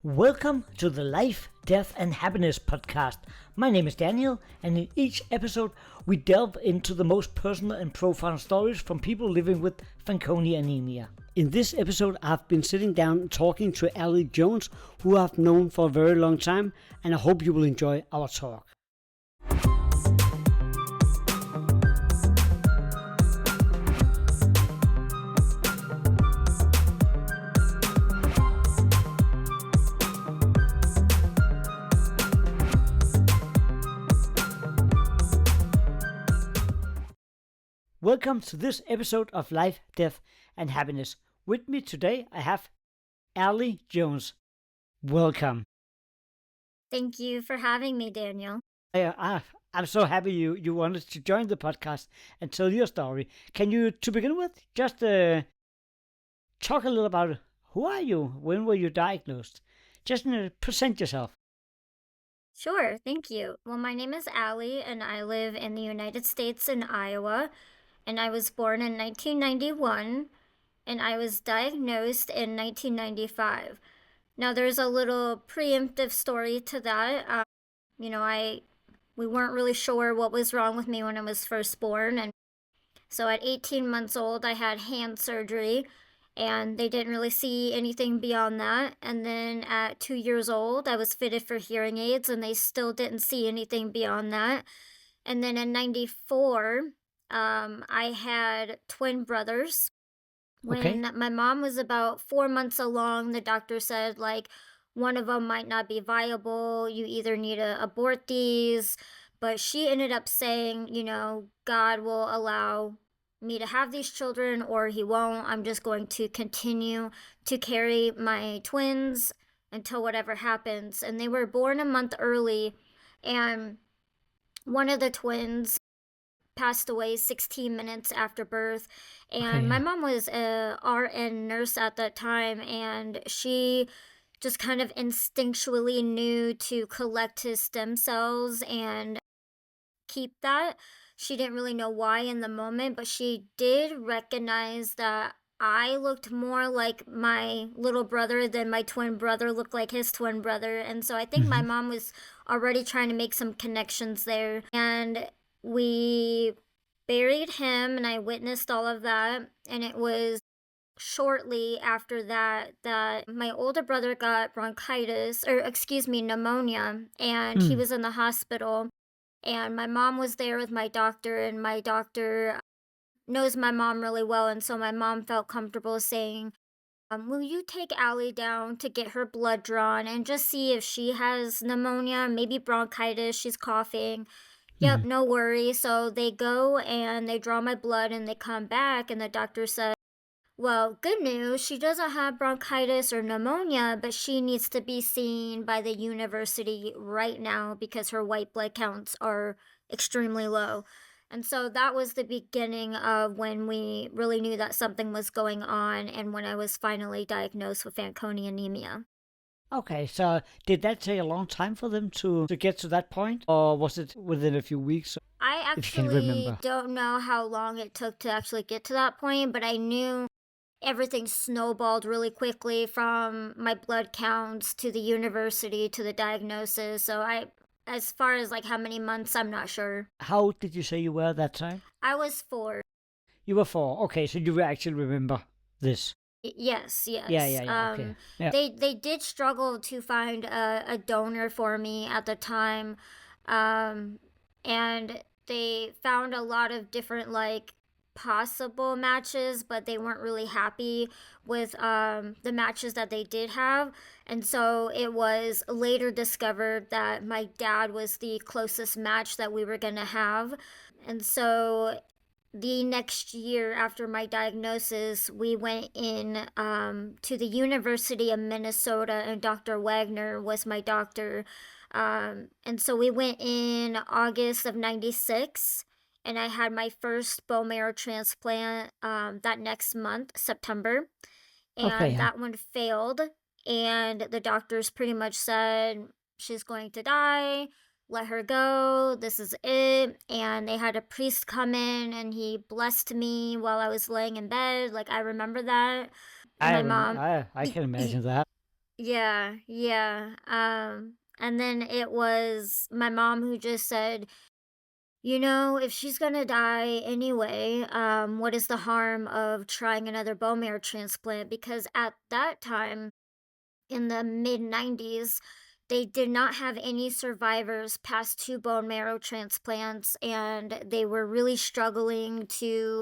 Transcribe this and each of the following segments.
Welcome to the Life, Death and Happiness podcast. My name is Daniel, and in each episode we delve into the most personal and profound stories from people living with Fanconi anemia. In this episode I've been sitting down talking to Allie Jones, who I've known for a very long time, and I hope you will enjoy our talk. Welcome to this episode of Life, Death and Happiness. With me today I have Allie Jones. Welcome. Thank you for having me, Daniel. I'm so happy you wanted to join the podcast and tell your story. Can you, to begin with, just talk a little about who are you? When were you diagnosed? Just present yourself. Sure, thank you. Well, my name is Allie, and I live in the United States in Iowa. And I was born in 1991, and I was diagnosed in 1995. Now, there's a little preemptive story to that. We weren't really sure what was wrong with me when I was first born, and so at 18 months old, I had hand surgery, and they didn't really see anything beyond that. And then at 2 years old, I was fitted for hearing aids, and they still didn't see anything beyond that. And then in 94, I had twin brothers. When my mom was about 4 months along, the doctor said, one of them might not be viable. You either need to abort these. But she ended up saying, God will allow me to have these children or he won't. I'm just going to continue to carry my twins until whatever happens. And they were born a month early. And one of the twins passed away 16 minutes after birth, and my mom was a RN nurse at that time, and she just kind of instinctually knew to collect his stem cells and keep that. She didn't really know why in the moment, but she did recognize that I looked more like my little brother than my twin brother looked like his twin brother. And so I think my mom was already trying to make some connections there. And we buried him, and I witnessed all of that. And it was shortly after that my older brother got pneumonia, and he was in the hospital. And my mom was there with my doctor, and my doctor knows my mom really well. And so my mom felt comfortable saying, will you take Allie down to get her blood drawn and just see if she has pneumonia, maybe bronchitis, she's coughing. Yep, no worry. So they go and they draw my blood, and they come back, and the doctor said, well, good news, she doesn't have bronchitis or pneumonia, but she needs to be seen by the university right now because her white blood counts are extremely low. And so that was the beginning of when we really knew that something was going on, and when I was finally diagnosed with Fanconi anemia. Okay, so did that take a long time for them to get to that point, or was it within a few weeks? I actually don't know how long it took to actually get to that point, but I knew everything snowballed really quickly from my blood counts to the university to the diagnosis. So as far as how many months, I'm not sure. How old did you say you were at that time? I was 4. You were 4. Okay, so you actually remember this. Yes. Yeah. Okay. Yeah. They did struggle to find a donor for me at the time, and they found a lot of different possible matches, but they weren't really happy with the matches that they did have. And so it was later discovered that my dad was the closest match that we were gonna have. And so the next year after my diagnosis, we went in to the University of Minnesota, and Dr. Wagner was my doctor. And so we went in August of 96, and I had my first bone marrow transplant that next month, September. And that one failed, and the doctors pretty much said, she's going to die. Let her go, this is it. And they had a priest come in, and he blessed me while I was laying in bed. I remember that. My mom. I can imagine that. Yeah, yeah. And then it was my mom who just said, if she's gonna die anyway, what is the harm of trying another bone marrow transplant? Because at that time, in the mid 90s, they did not have any survivors past two bone marrow transplants, and they were really struggling to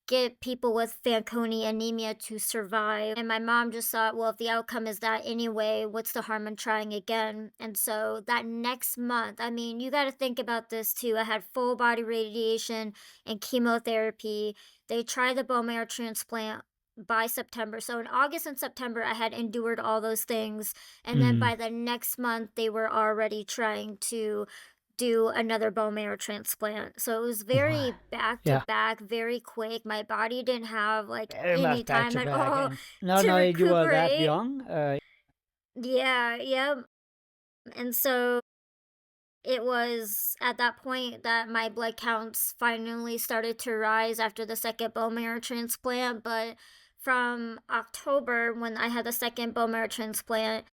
get people with Fanconi anemia to survive. And my mom just thought, well, if the outcome is that anyway, what's the harm in trying again? And so that next month, I mean, you got to think about this too. I had full body radiation and chemotherapy. They tried the bone marrow transplant by September. So in August and September, I had endured all those things. And then Mm. by the next month, they were already trying to do another bone marrow transplant. So it was Wow. very back to Yeah, back, very quick. My body didn't have like very any much back time to at back. all And no, to no, you were that recuperate. young. Yeah, yeah. And so it was at that point that my blood counts finally started to rise after the second bone marrow transplant. But from October, when I had the second bone marrow transplant,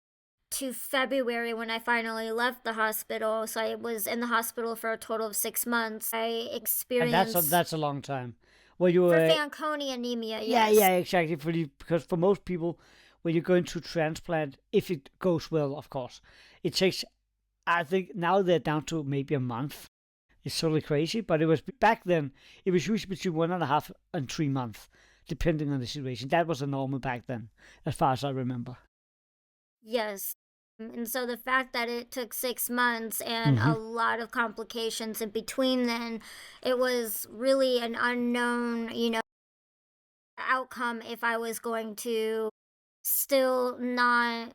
to February when I finally left the hospital. So I was in the hospital for a total of 6 months. I And experienced that's a long time. Well, you for were, Fanconi anemia, yeah, yes. yeah, exactly. For you, because for most people, when you're going to transplant, if it goes well, of course, it takes. I think now they're down to maybe a month. It's totally crazy, but it was back then. It was usually between 1.5 and 3 months, depending on the situation. That was a normal back then, as far as I remember. Yes. And so the fact that it took 6 months and Hmm. a lot of complications in between then, it was really an unknown, outcome if I was going to still not,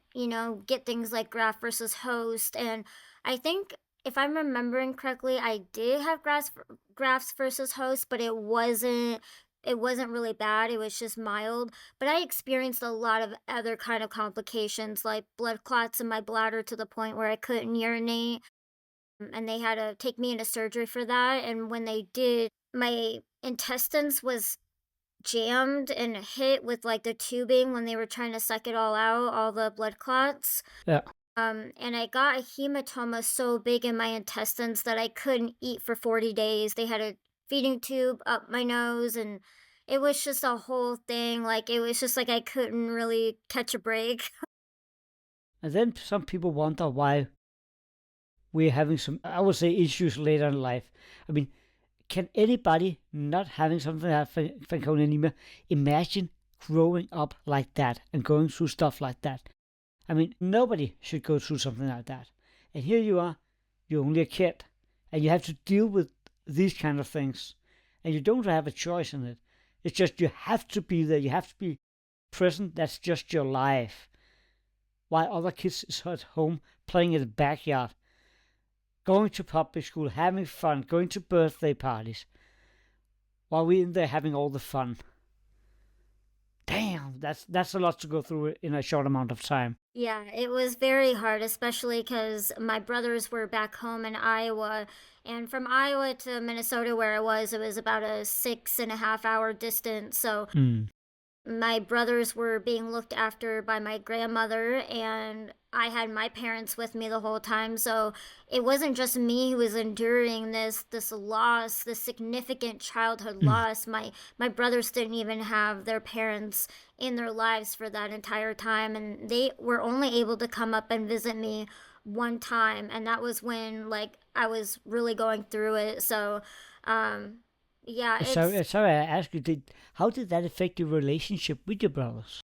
get things like graft versus host. And I think if I'm remembering correctly, I did have grafts versus host, but it wasn't really bad. It was just mild. But I experienced a lot of other kind of complications like blood clots in my bladder to the point where I couldn't urinate. And they had to take me into surgery for that. And when they did, my intestines was jammed and hit with like the tubing when they were trying to suck it all out, all the blood clots. Yeah. And I got a hematoma so big in my intestines that I couldn't eat for 40 days. They had a feeding tube up my nose, and it was just a whole thing. Like, it was just like I couldn't really catch a break. And then some people wonder why we're having some, I would say, issues later in life. I mean, can anybody not having something like Fanconi anemia imagine growing up like that and going through stuff like that? I mean, nobody should go through something like that. And here you are, you're only a kid, and you have to deal with these kind of things, and you don't have a choice in it. It's just you have to be there, you have to be present. That's just your life. While other kids is at home playing in the backyard, going to public school, having fun, going to birthday parties, while we're in there having all the fun. Damn, that's a lot to go through in a short amount of time. Yeah, it was very hard, especially because my brothers were back home in Iowa. And from Iowa to Minnesota, where I was, it was about a 6.5 hour distance. So Mm. my brothers were being looked after by my grandmother, and I had my parents with me the whole time. So it wasn't just me who was enduring this loss, this significant childhood Mm. loss. My brothers didn't even have their parents in their lives for that entire time, and they were only able to come up and visit me one time, and that was when like I was really going through it. So um yeah, So, sorry, I asked you, how did that affect your relationship with your brothers?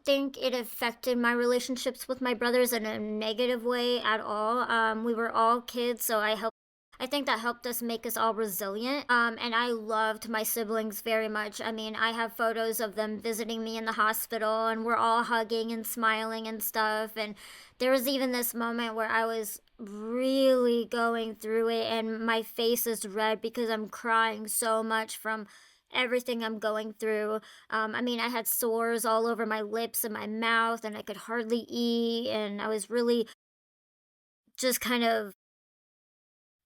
think it affected my relationships with my brothers in a negative way at all. We were all kids, so I think that helped us make us all resilient. And I loved my siblings very much. I mean, I have photos of them visiting me in the hospital, and we're all hugging and smiling and stuff. And there was even this moment where I was really going through it, and my face is red because I'm crying so much from everything I'm going through. I mean, I had sores all over my lips and my mouth, and I could hardly eat. And I was really just kind of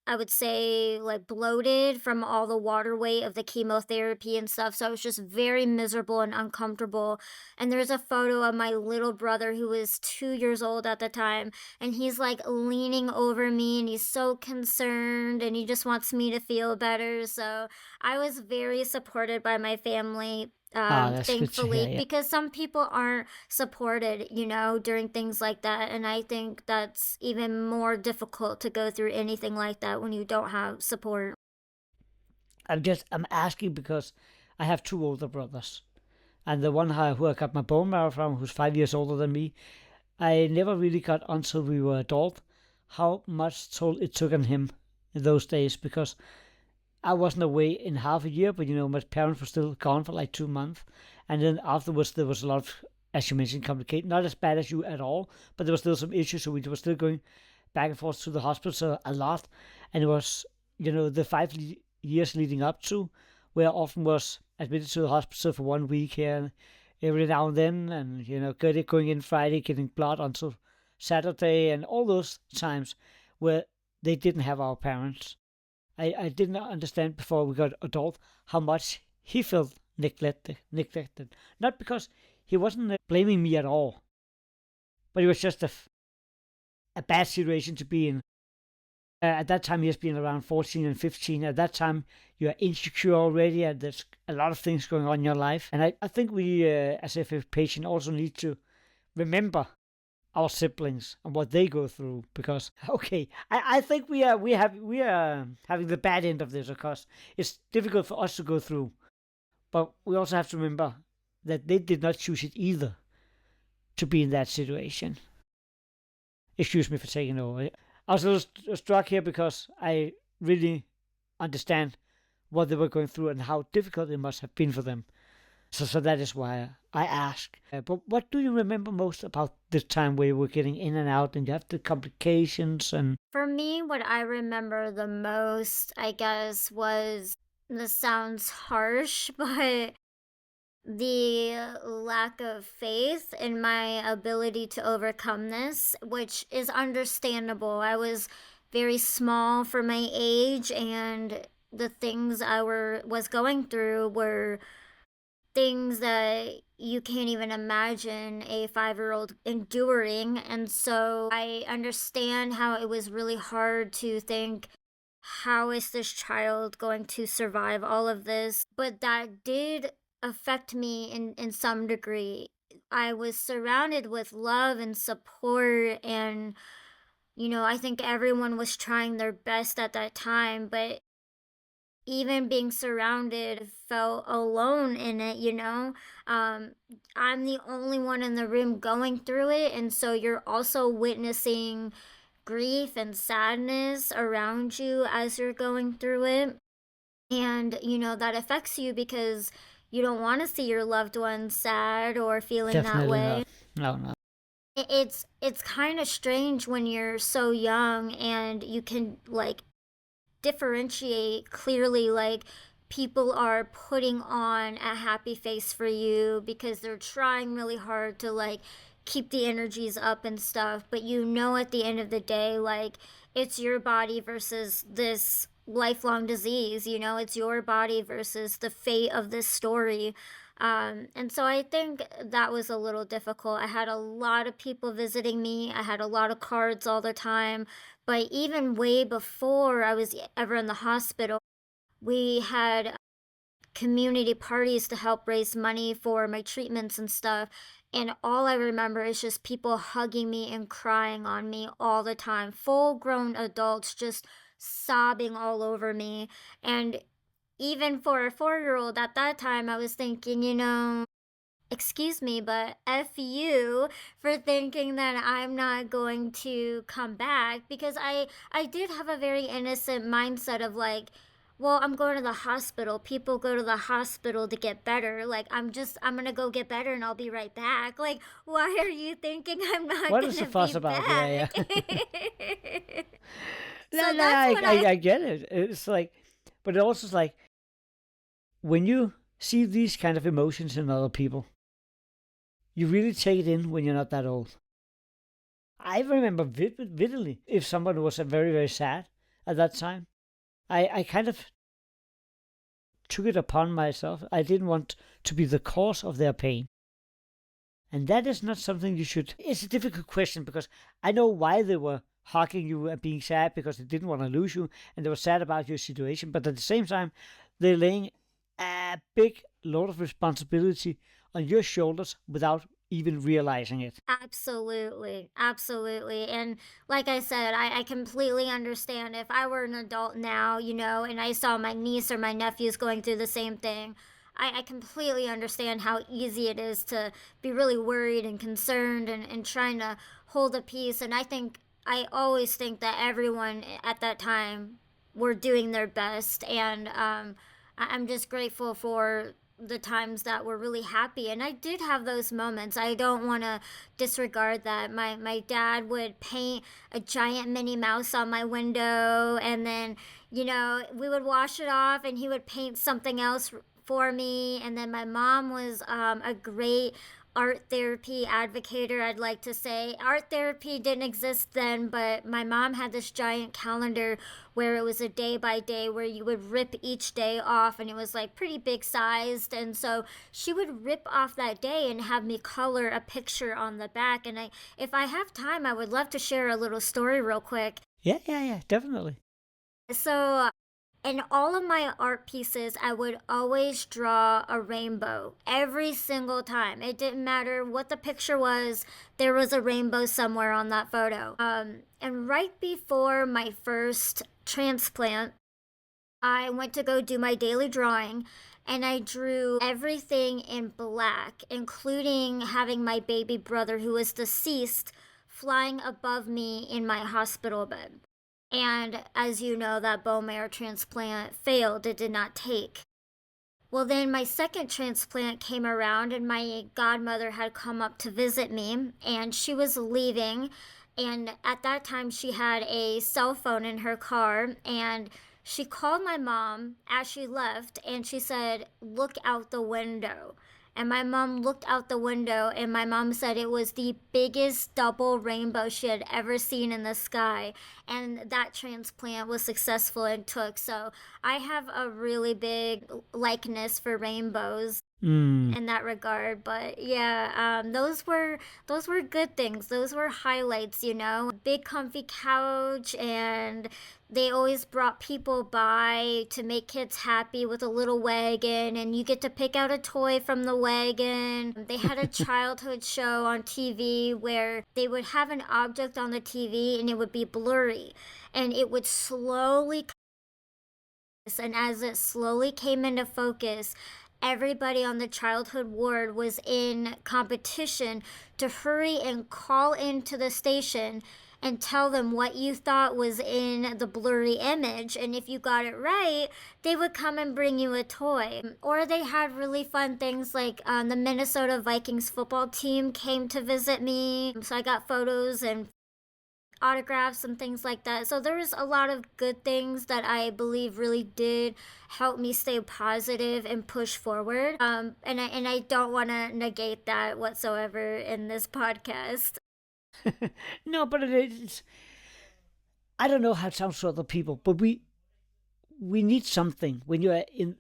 I would say, like, bloated from all the water weight of the chemotherapy and stuff. So I was just very miserable and uncomfortable. And there's a photo of my little brother who was 2 years old at the time. And he's like leaning over me and he's so concerned and he just wants me to feel better. So I was very supported by my family. Ah, that's good to hear. Thankfully, Yeah. because some people aren't supported, during things like that. And I think that's even more difficult to go through anything like that when you don't have support. I'm asking because I have two older brothers. And the one who I got my bone marrow from, who's 5 years older than me, I never really got until we were adult how much toll it took on him in those days, because I wasn't away in half a year, but my parents were still gone for like 2 months. And then afterwards, there was a lot of, as you mentioned, complicated, not as bad as you at all, but there was still some issues. So we were still going back and forth to the hospital a lot. And it was, the 5 years leading up to, where I often was admitted to the hospital for 1 week here every now and then. And, going in Friday, getting blood until Saturday, and all those times where they didn't have our parents. I didn't understand before we got adult how much he felt neglected. Not because he wasn't blaming me at all, but it was just a bad situation to be in. At that time, he was being around 14 and 15. At that time, you're insecure already, and there's a lot of things going on in your life. And I think we, as a patient, also need to remember our siblings and what they go through, because I think we are having the bad end of this, of course. It's difficult for us to go through, but we also have to remember that they did not choose it either to be in that situation. Excuse me for taking over. I was a little struck here because I really understand what they were going through and how difficult it must have been for them. So that is why I ask. But what do you remember most about this time where you were getting in and out and you have the complications? And For me, what I remember the most, I guess, was, this sounds harsh, but the lack of faith in my ability to overcome this, which is understandable. I was very small for my age, and the things I was going through were things that you can't even imagine a 5-year-old enduring. And so I understand how it was really hard to think, how is this child going to survive all of this? But that did affect me in some degree. I was surrounded with love and support, and I think everyone was trying their best at that time, but even being surrounded, felt alone in it. I'm the only one in the room going through it, and so you're also witnessing grief and sadness around you as you're going through it. And that affects you because you don't want to see your loved ones sad or feeling that definitely way. not. No. It's kind of strange when you're so young and you can like differentiate clearly, like, people are putting on a happy face for you because they're trying really hard to like keep the energies up and stuff, but at the end of the day, like, it's your body versus this lifelong disease. It's your body versus the fate of this story. And so I think that was a little difficult. I had a lot of people visiting me. I had a lot of cards all the time. But even way before I was ever in the hospital, we had community parties to help raise money for my treatments and stuff. And all I remember is just people hugging me and crying on me all the time. Full grown adults just sobbing all over me. And even for a 4-year-old at that time, I was thinking, excuse me, but F you for thinking that I'm not going to come back, because I did have a very innocent mindset of like, well, I'm going to the hospital. People go to the hospital to get better. Like, I'm going to go get better and I'll be right back. Like, why are you thinking I'm not What going is the to fuss be about? back? Yeah. So that's what I get it. It's like, but it also is like, when you see these kind of emotions in other people, you really take it in when you're not that old. I remember vividly if someone was very, very sad at that time. I kind of took it upon myself. I didn't want to be the cause of their pain. And that is not something you should... It's a difficult question because I know why they were hugging you and being sad because they didn't want to lose you and they were sad about your situation. But at the same time, they're laying a big load of responsibility on your shoulders without even realizing it. Absolutely. Absolutely. And like I said, I completely understand if I were an adult now, and I saw my niece or my nephews going through the same thing. I completely understand how easy it is to be really worried and concerned and trying to hold a peace. And I always think that everyone at that time were doing their best. And I'm just grateful for the times that were really happy. And I did have those moments. I don't want to disregard that. My dad would paint a giant Minnie Mouse on my window, and then, we would wash it off and he would paint something else for me. And then my mom was a great art therapy advocator, I'd like to say. Art therapy didn't exist then, but my mom had this giant calendar where it was a day by day where you would rip each day off, and it was like pretty big sized. And so she would rip off that day and have me color a picture on the back. And if I have time, I would love to share a little story real quick. Yeah, definitely. So in all of my art pieces, I would always draw a rainbow every single time. It didn't matter what the picture was, there was a rainbow somewhere on that photo. And right before my first transplant, I went to go do my daily drawing, and I drew everything in black, including having my baby brother, who was deceased, flying above me in my hospital bed. And as you know, that bone marrow transplant failed. It did not take. Well, then my second transplant came around, and my godmother had come up to visit me, and she was leaving. And at that time, she had a cell phone in her car, and she called my mom as she left, and she said, "Look out the window." And my mom looked out the window, and my mom said it was the biggest double rainbow she had ever seen in the sky. And that transplant was successful and took. So I have a really big likeness for rainbows in that regard. But yeah, those were good things. Those were highlights, big comfy couch, and they always brought people by to make kids happy with a little wagon, and you get to pick out a toy from the wagon. They had a childhood show on TV where they would have an object on the TV and it would be blurry, and it would slowly, and as it slowly came into focus, everybody on the childhood ward was in competition to hurry and call into the station and tell them what you thought was in the blurry image. And if you got it right, they would come and bring you a toy. Or they had really fun things like the Minnesota Vikings football team came to visit me. So I got photos and autographs and things like that. So there was a lot of good things that I believe really did help me stay positive and push forward. And I don't want to negate that whatsoever in this podcast. No, but it's... I don't know how it sounds to other people, but we need something when you're in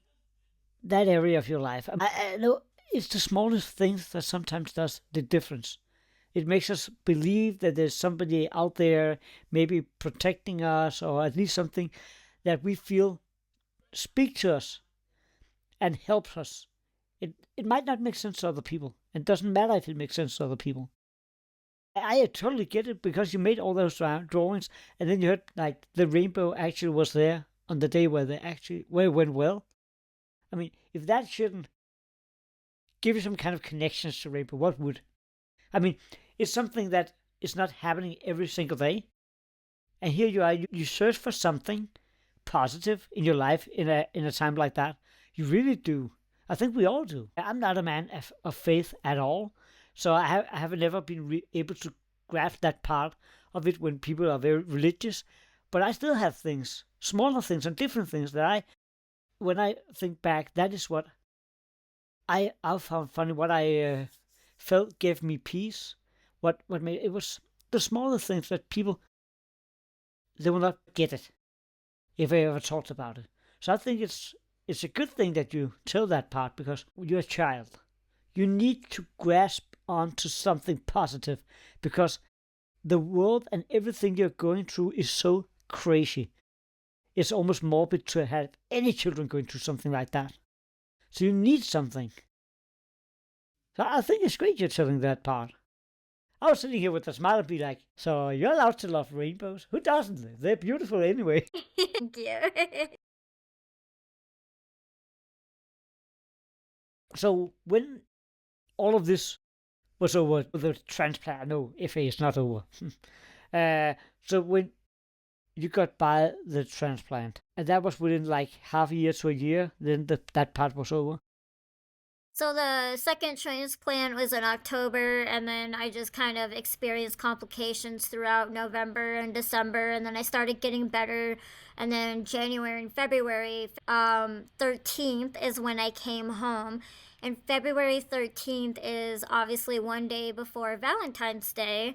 that area of your life. I know it's the smallest things that sometimes does the difference. It makes us believe that there's somebody out there maybe protecting us, or at least something that we feel speak to us and helps us. It might not make sense to other people. It doesn't matter if it makes sense to other people. I totally get it, because you made all those drawings, and then you heard like the rainbow actually was there on the day where it went well. I mean, if that shouldn't give you some kind of connections to rainbow, what would? I mean, it's something that is not happening every single day. And here you are, you search for something positive in your life in a time like that. You really do. I think we all do. I'm not a man of faith at all. So I have never been able to grasp that part of it when people are very religious. But I still have things, smaller things and different things that when I think back, that is what I found funny, what I felt gave me peace. What made it was the smaller things that people, they will not get it. if I ever talked about it. So I think it's a good thing that you tell that part, because you're a child. You need to grasp onto something positive, because the world and everything you're going through is so crazy. It's almost morbid to have any children going through something like that. So you need something. So I think it's great you're telling that part. I was sitting here with a smile and be like, so you're allowed to love rainbows? Who doesn't? They're beautiful anyway. Thank you. So when all of this was over, the transplant, no, FA is not over. So when you got by the transplant, and that was within like half a year to a year, then that part was over. So the second transplant was in October, and then I just kind of experienced complications throughout November and December, and then I started getting better. And then January and February 13th is when I came home. And February 13th is obviously one day before Valentine's Day,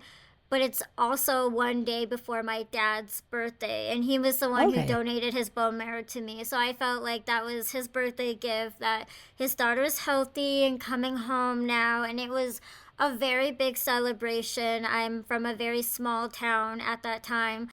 but it's also one day before my dad's birthday, and he was the one who donated his bone marrow to me. So I felt like that was his birthday gift, that his daughter is healthy and coming home now, and it was a very big celebration. I'm from a very small town at that time,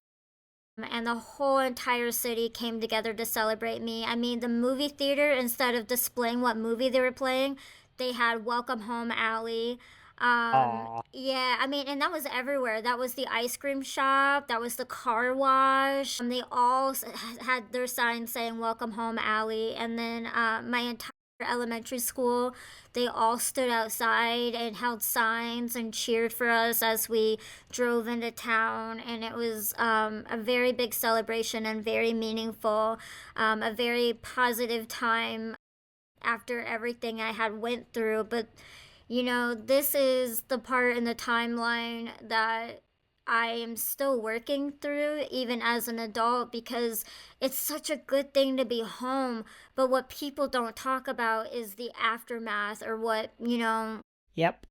and the whole entire city came together to celebrate me. I mean, the movie theater, instead of displaying what movie they were playing, they had Welcome Home, Allie. Yeah, I mean, and that was everywhere. That was the ice cream shop, that was the car wash. They all had their signs saying Welcome Home, Allie. And then my entire elementary school, they all stood outside and held signs and cheered for us as we drove into town. And it was a very big celebration and very meaningful, a very positive time after everything I had went through. But you know, this is the part in the timeline that I am still working through, even as an adult, because it's such a good thing to be home. But what people don't talk about is the aftermath, or what, you know. Yep.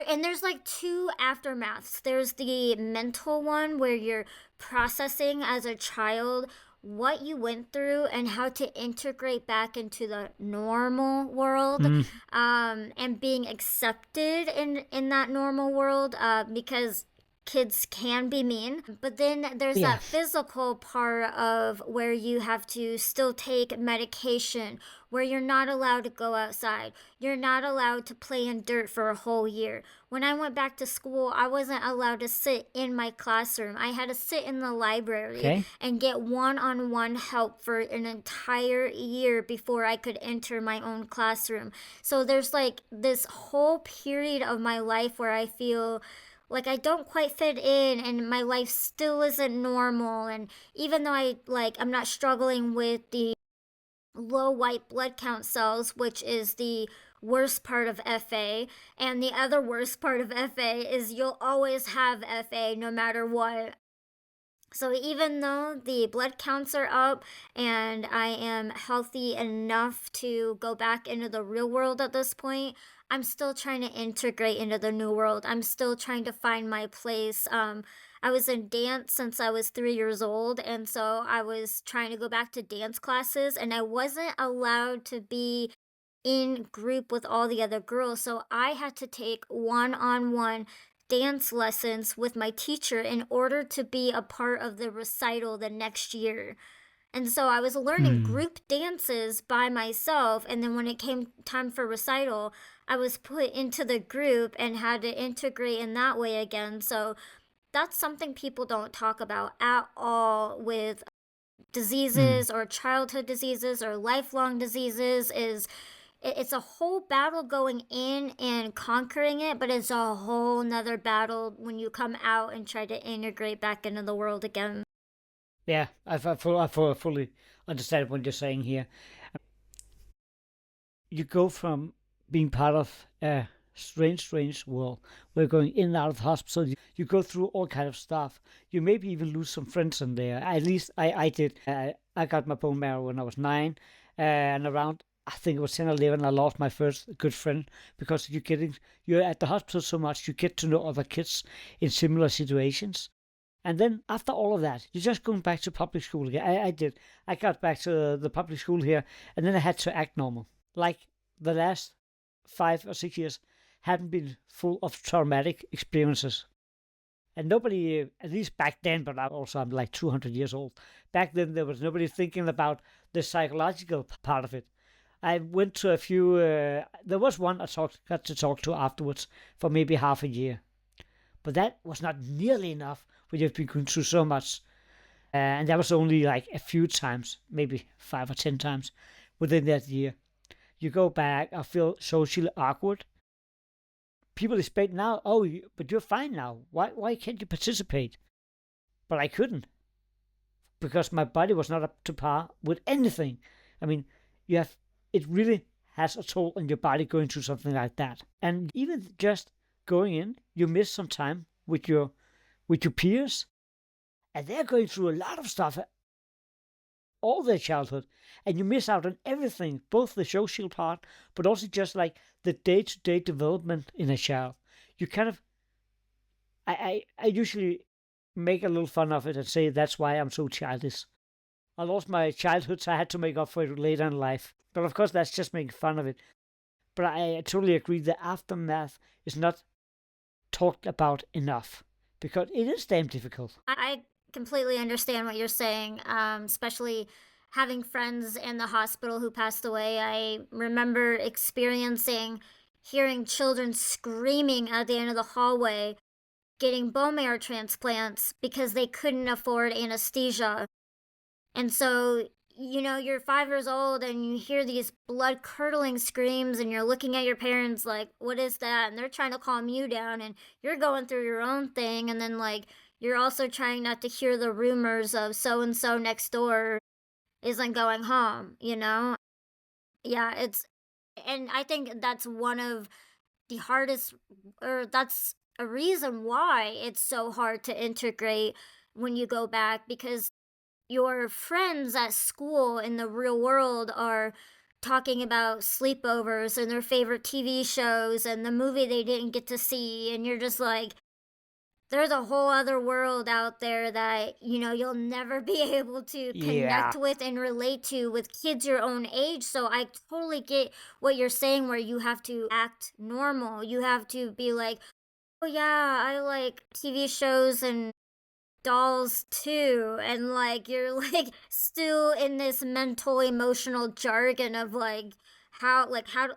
And there's like two aftermaths. There's the mental one, where you're processing as a child what you went through and how to integrate back into the normal world, and being accepted in that normal world, because kids can be mean. But then there's that physical part of where you have to still take medication, where you're not allowed to go outside. You're not allowed to play in dirt for a whole year. When I went back to school, I wasn't allowed to sit in my classroom. I had to sit in the library and get one-on-one help for an entire year before I could enter my own classroom. So there's like this whole period of my life where I feel like I don't quite fit in, and my life still isn't normal. And even though I'm not struggling with the low white blood count cells, which is the worst part of FA, and the other worst part of FA is you'll always have FA no matter what. So even though the blood counts are up and I am healthy enough to go back into the real world at this point, I'm still trying to integrate into the new world. I'm still trying to find my place. I was in dance since I was 3 years old, and so I was trying to go back to dance classes, and I wasn't allowed to be in group with all the other girls. So I had to take one-on-one dance lessons with my teacher in order to be a part of the recital the next year. And so I was learning group dances by myself, and then when it came time for recital, I was put into the group and had to integrate in that way again. So that's something people don't talk about at all with diseases or childhood diseases or lifelong diseases. Is it's a whole battle going in and conquering it, but it's a whole nother battle when you come out and try to integrate back into the world again. Yeah, I fully understand what you're saying here. You go from being part of a strange world. We're going in and out of the hospital. You go through all kind of stuff. You maybe even lose some friends in there. At least I did. I got my bone marrow when I was 9, and around, I think it was 10 or 11, I lost my first good friend, because you're at the hospital so much, you get to know other kids in similar situations. And then after all of that, you're just going back to public school again. I did. I got back to the public school here, and then I had to act normal. Like the last 5 or 6 years hadn't been full of traumatic experiences. And nobody, at least back then, but I'm like 200 years old. Back then, there was nobody thinking about the psychological part of it. I went to a few, there was one I got to talk to afterwards for maybe half a year. But that was not nearly enough when you've been going through so much. And that was only like a few times, maybe 5 or 10 times within that year. You go back, I feel socially awkward. People expect now, oh, but you're fine now. Why can't you participate? But I couldn't, because my body was not up to par with anything. I mean, it really has a toll on your body going through something like that. And even just going in, you miss some time with your peers, and they're going through a lot of stuff all their childhood, and you miss out on everything, both the social part, but also just like the day-to-day development in a child. You kind of, I usually make a little fun of it and say that's why I'm so childish. I lost my childhood, so I had to make up for it later in life. But of course, that's just making fun of it. But I totally agree, the aftermath is not talked about enough, because it is damn difficult. I completely understand what you're saying, especially having friends in the hospital who passed away. I remember hearing children screaming at the end of the hallway, getting bone marrow transplants because they couldn't afford anesthesia. And so, you're 5 years old and you hear these blood curdling screams, and you're looking at your parents like, what is that? And they're trying to calm you down, and you're going through your own thing. And then, like, you're also trying not to hear the rumors of so and so next door isn't going home, Yeah, and I think that's one of the hardest, or that's a reason why it's so hard to integrate when you go back, because your friends at school in the real world are talking about sleepovers and their favorite TV shows and the movie they didn't get to see, and you're just like, there's a whole other world out there that, you'll never be able to connect with and relate to with kids your own age. So I totally get what you're saying, where you have to act normal. You have to be like, oh yeah, I like TV shows and dolls too. And like, you're like still in this mental emotional jargon of like, how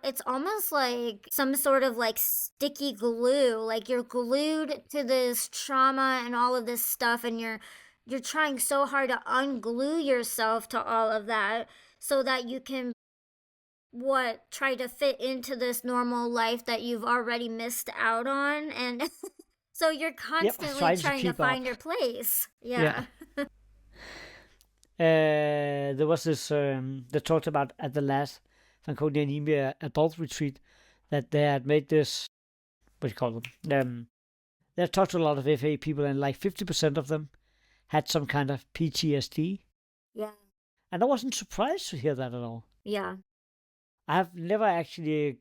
it's almost like some sort of like sticky glue, like you're glued to this trauma and all of this stuff, and you're trying so hard to unglue yourself to all of that so that you can try to fit into this normal life that you've already missed out on. And so you're constantly trying to find your place. Yeah. There was this they talked about at the last Fanconi Anemia adult retreat that they had made this, what do you call them? They had talked to a lot of FA people, and like 50% of them had some kind of PTSD. Yeah. And I wasn't surprised to hear that at all. Yeah. I have never actually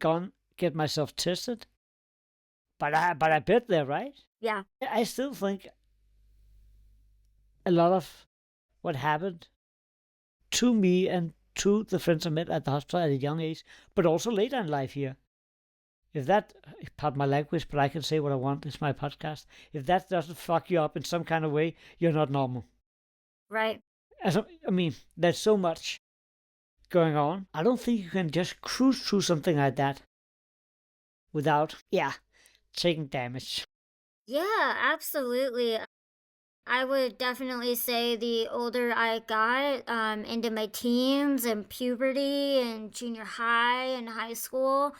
get myself tested, but I bet they're right. Yeah. I still think a lot of what happened to me and to the friends I met at the hospital at a young age, but also later in life here. If that, pardon my language, but I can say what I want, it's my podcast. If that doesn't fuck you up in some kind of way, you're not normal. Right. I mean, there's so much going on. I don't think you can just cruise through something like that without, taking damage. Yeah, absolutely. I would definitely say the older I got, into my teens and puberty and junior high and high school,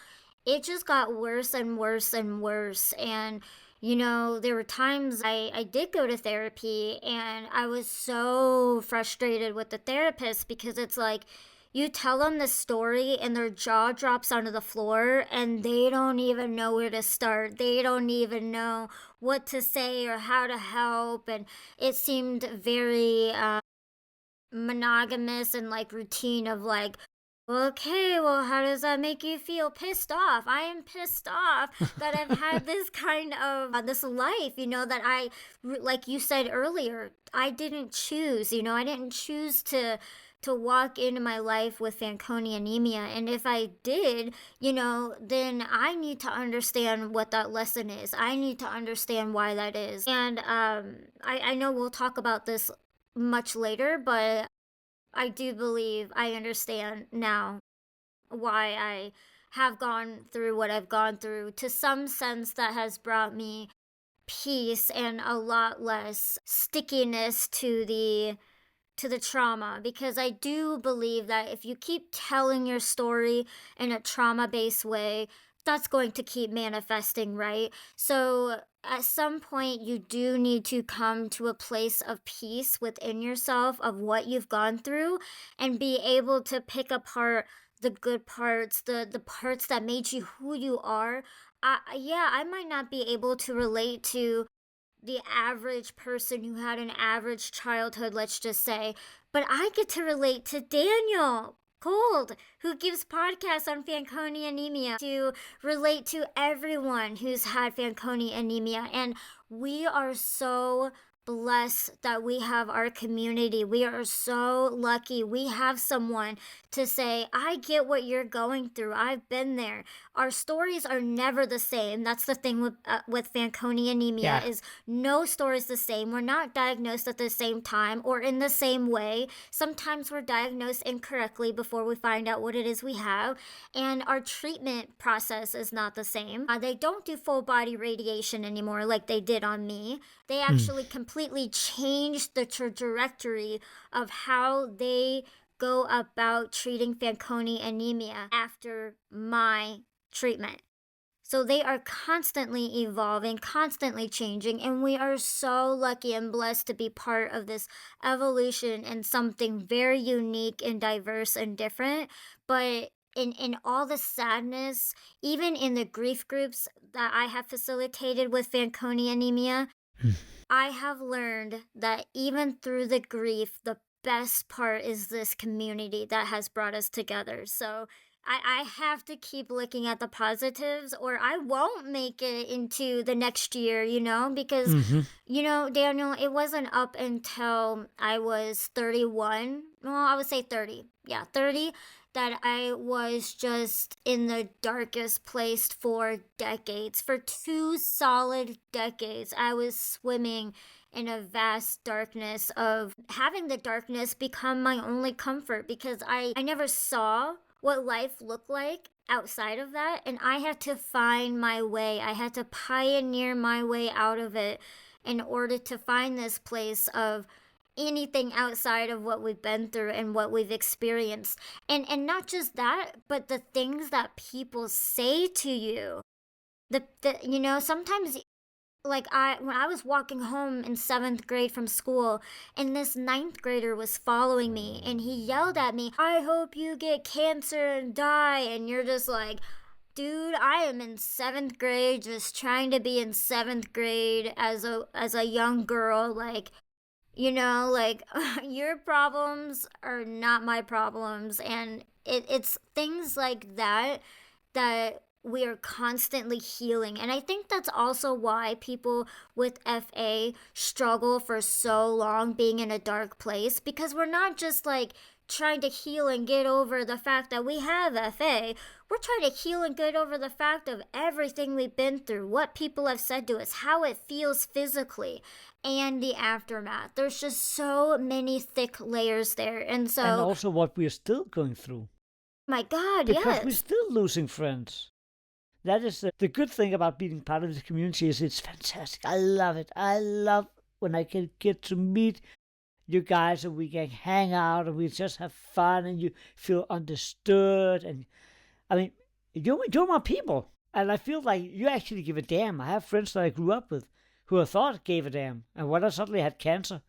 it just got worse and worse and worse. And, there were times I did go to therapy, and I was so frustrated with the therapist, because it's like, you tell them the story and their jaw drops onto the floor and they don't even know where to start. They don't even know what to say or how to help. And it seemed very monogamous and like routine of like, Okay, well, how does that make you feel? Pissed off. I am pissed off that I've had this kind of this life, that like you said earlier, I didn't choose. I didn't choose to walk into my life with Fanconi anemia, and if I did, then I need to understand what that lesson is. I need to understand why that is, and I know we'll talk about this much later, but I do believe I understand now why I have gone through what I've gone through. To some sense, that has brought me peace and a lot less stickiness to the trauma, because I do believe that if you keep telling your story in a trauma-based way, that's going to keep manifesting, right? So at some point, you do need to come to a place of peace within yourself of what you've gone through and be able to pick apart the good parts, the parts that made you who you are. Yeah, I might not be able to relate to the average person who had an average childhood, let's just say. But I get to relate to Daniel Cold, who gives podcasts on Fanconi anemia, to relate to everyone who's had Fanconi anemia. And we are so blessed that we have our community. We are so lucky. We have someone to say, I get what you're going through. I've been there. Our stories are never the same. That's the thing with Fanconi anemia, is no story is the same. We're not diagnosed at the same time or in the same way. Sometimes we're diagnosed incorrectly before we find out what it is we have, and our treatment process is not the same. They don't do full body radiation anymore like they did on me. They actually completely changed the trajectory of how they go about treating Fanconi anemia after my treatment. So they are constantly evolving, constantly changing, and we are so lucky and blessed to be part of this evolution and something very unique and diverse and different. But in all the sadness, even in the grief groups that I have facilitated with Fanconi anemia, I have learned that even through the grief, the best part is this community that has brought us together. So I have to keep looking at the positives, or I won't make it into the next year, because, Daniel, it wasn't up until I was 31. Well, I would say 30. Yeah, 30, that I was just in the darkest place for decades. For 2 solid decades, I was swimming in a vast darkness of having the darkness become my only comfort, because I never saw what life looked like outside of that, and I had to find my way. I had to pioneer my way out of it in order to find this place of anything outside of what we've been through and what we've experienced. And not just that, but the things that people say to you. Sometimes, like, when I was walking home in 7th grade from school, and this 9th grader was following me, and he yelled at me, I hope you get cancer and die. And you're just like, dude, I am in 7th grade, just trying to be in 7th grade as a young girl. Like, your problems are not my problems. And it's things like that we are constantly healing. And I think that's also why people with FA struggle for so long being in a dark place, because we're not just like trying to heal and get over the fact that we have FA. We're trying to heal and get over the fact of everything we've been through, what people have said to us, how it feels physically, and the aftermath. There's just so many thick layers there. And also what we're still going through. My God, because yes. We're still losing friends. That is the good thing about being part of this community, is it's fantastic. I love it. I love when I can get to meet you guys, and we can hang out, and we just have fun, and you feel understood. And I mean, you're my people, and I feel like you actually give a damn. I have friends that I grew up with who I thought gave a damn, and when I suddenly had cancer,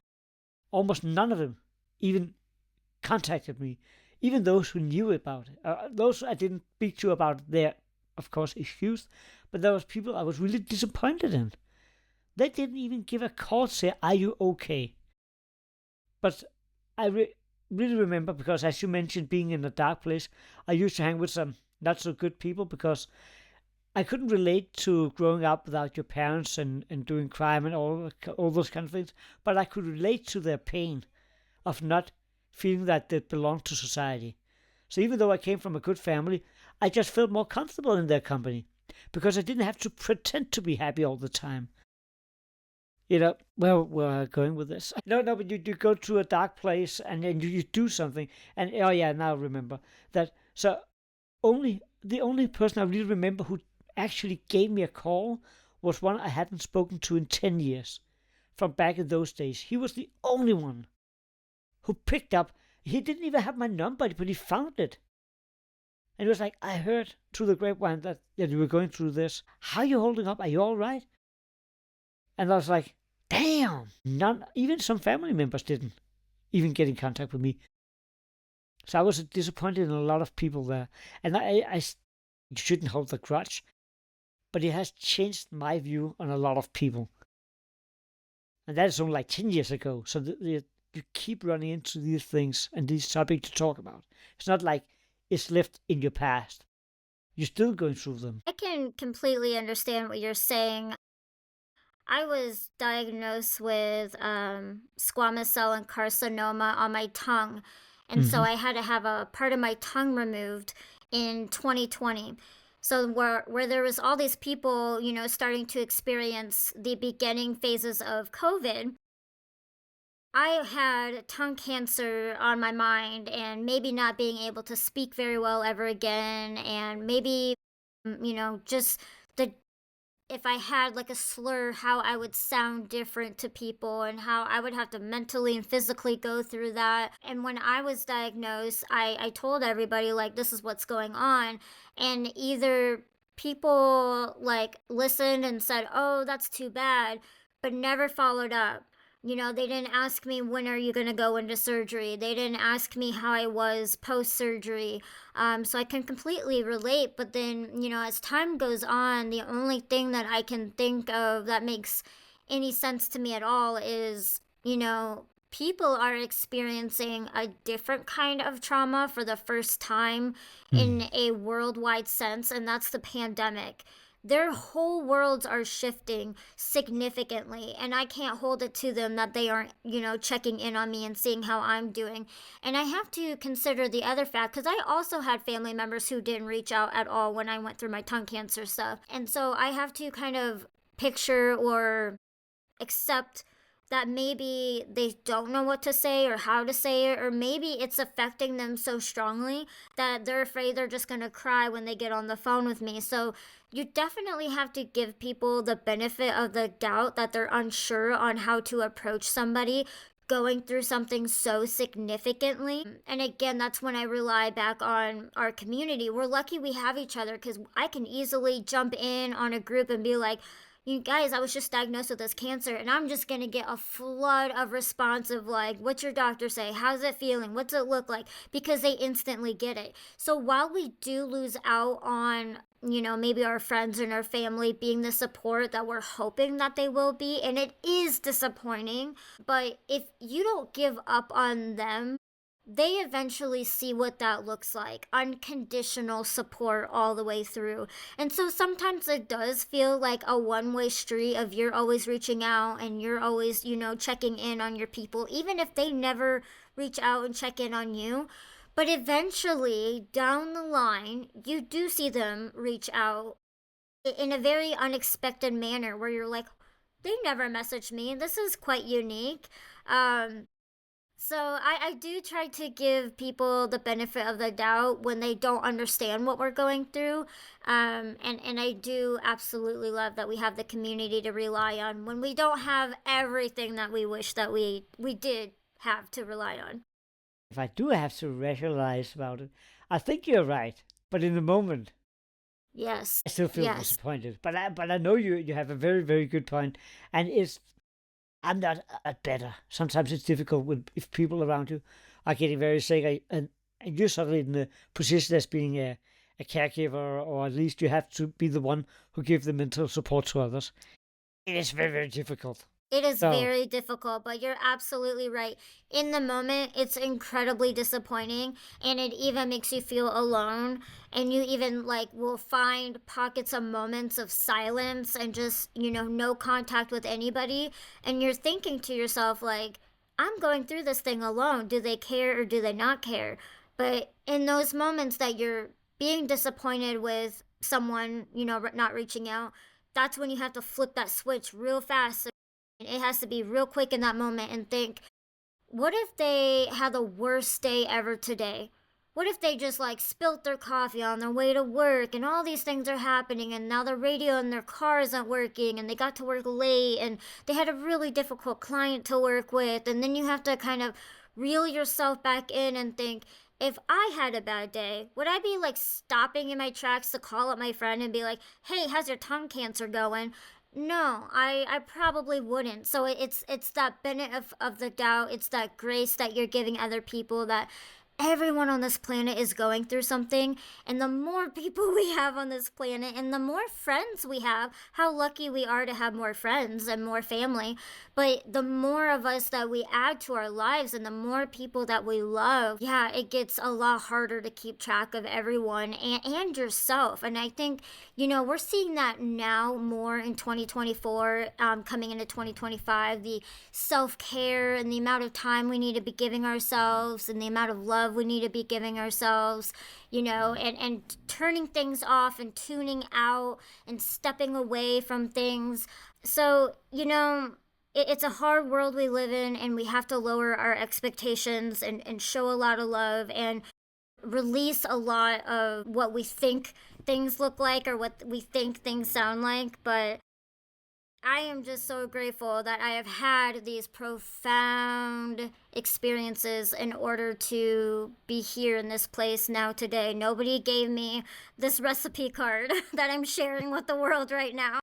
almost none of them even contacted me. Even those who knew about it, those I didn't speak to about their, of course, issues, but there was people I was really disappointed in. They didn't even give a call to say, are you okay? But really remember, because as you mentioned, being in a dark place, I used to hang with some not so good people because I couldn't relate to growing up without your parents and doing crime and all those kind of things, but I could relate to their pain of not feeling that they belonged to society. So even though I came from a good family, I just felt more comfortable in their company because I didn't have to pretend to be happy all the time. Where am I going with this? No, but you go to a dark place and then you do something. And oh yeah, now I remember that. So the only person I really remember who actually gave me a call was one I hadn't spoken to in 10 years from back in those days. He was the only one who picked up. He didn't even have my number, but he found it. And he was like, I heard through the grapevine that you were going through this. How are you holding up? Are you all right? And I was like, damn, even some family members didn't even get in contact with me. So I was disappointed in a lot of people there. And I shouldn't hold the grudge, but it has changed my view on a lot of people. And that is only like 10 years ago. So you keep running into these things and these topics to talk about. It's not like it's left in your past. You're still going through them. I can completely understand what you're saying. I was diagnosed with squamous cell and carcinoma on my tongue. And so I had to have a part of my tongue removed in 2020. So where there was all these people, starting to experience the beginning phases of COVID, I had tongue cancer on my mind and maybe not being able to speak very well ever again. And maybe, just if I had like a slur, how I would sound different to people and how I would have to mentally and physically go through that. And when I was diagnosed, I told everybody, like, this is what's going on. And either people like listened and said, oh, that's too bad, but never followed up. They didn't ask me, when are you going to go into surgery? They didn't ask me how I was post-surgery. So I can completely relate. But then, as time goes on, the only thing that I can think of that makes any sense to me at all is, people are experiencing a different kind of trauma for the first time in a worldwide sense, and that's the pandemic. Their whole worlds are shifting significantly, and I can't hold it to them that they aren't, checking in on me and seeing how I'm doing. And I have to consider the other fact, because I also had family members who didn't reach out at all when I went through my tongue cancer stuff. And so I have to kind of picture or accept that maybe they don't know what to say or how to say it, or maybe it's affecting them so strongly that they're afraid they're just going to cry when they get on the phone with me. So you definitely have to give people the benefit of the doubt that they're unsure on how to approach somebody going through something so significantly. And again, that's when I rely back on our community. We're lucky we have each other, because I can easily jump in on a group and be like, you guys, I was just diagnosed with this cancer, and I'm just going to get a flood of response of like, what's your doctor say? How's it feeling? What's it look like? Because they instantly get it. So while we do lose out on, maybe our friends and our family being the support that we're hoping that they will be, and it is disappointing, but if you don't give up on them, they eventually see what that looks like. Unconditional support all the way through. And so sometimes it does feel like a one-way street of you're always reaching out and you're always, checking in on your people, even if they never reach out and check in on you. But eventually, down the line, you do see them reach out in a very unexpected manner where you're like, they never messaged me. This is quite unique. So I do try to give people the benefit of the doubt when they don't understand what we're going through. And I do absolutely love that we have the community to rely on when we don't have everything that we wish that we did have to rely on. If I do have to rationalize about it, I think you're right. But in the moment, yes, I still feel disappointed. But I know you have a very, very good point. And I'm not better. Sometimes it's difficult if people around you are getting very sick, and you're suddenly in the position as being a caregiver, or at least you have to be the one who gives the mental support to others. It is very, very difficult. It is So, very difficult, but you're absolutely right. In the moment, it's incredibly disappointing, and it even makes you feel alone. And you even like will find pockets of moments of silence and just, no contact with anybody. And you're thinking to yourself, like, I'm going through this thing alone. Do they care or do they not care? But in those moments that you're being disappointed with someone, not reaching out, that's when you have to flip that switch real fast. It has to be real quick in that moment and think, what if they had the worst day ever today? What if they just like spilt their coffee on their way to work and all these things are happening and now the radio in their car isn't working and they got to work late and they had a really difficult client to work with, and then you have to kind of reel yourself back in and think, if I had a bad day, would I be like stopping in my tracks to call up my friend and be like, hey, how's your tongue cancer going? No, I probably wouldn't. So it's that benefit of the doubt. It's that grace that you're giving other people, that everyone on this planet is going through something. And the more people we have on this planet and the more friends we have, how lucky we are to have more friends and more family. But the more of us that we add to our lives and the more people that we love, yeah, it gets a lot harder to keep track of everyone and yourself. And I think, we're seeing that now more in 2024, coming into 2025, the self-care and the amount of time we need to be giving ourselves and the amount of love we need to be giving ourselves, and turning things off and tuning out and stepping away from things. So, it's a hard world we live in, and we have to lower our expectations and show a lot of love and release a lot of what we think things look like or what we think things sound like. But I am just so grateful that I have had these profound experiences in order to be here in this place now today. Nobody gave me this recipe card that I'm sharing with the world right now.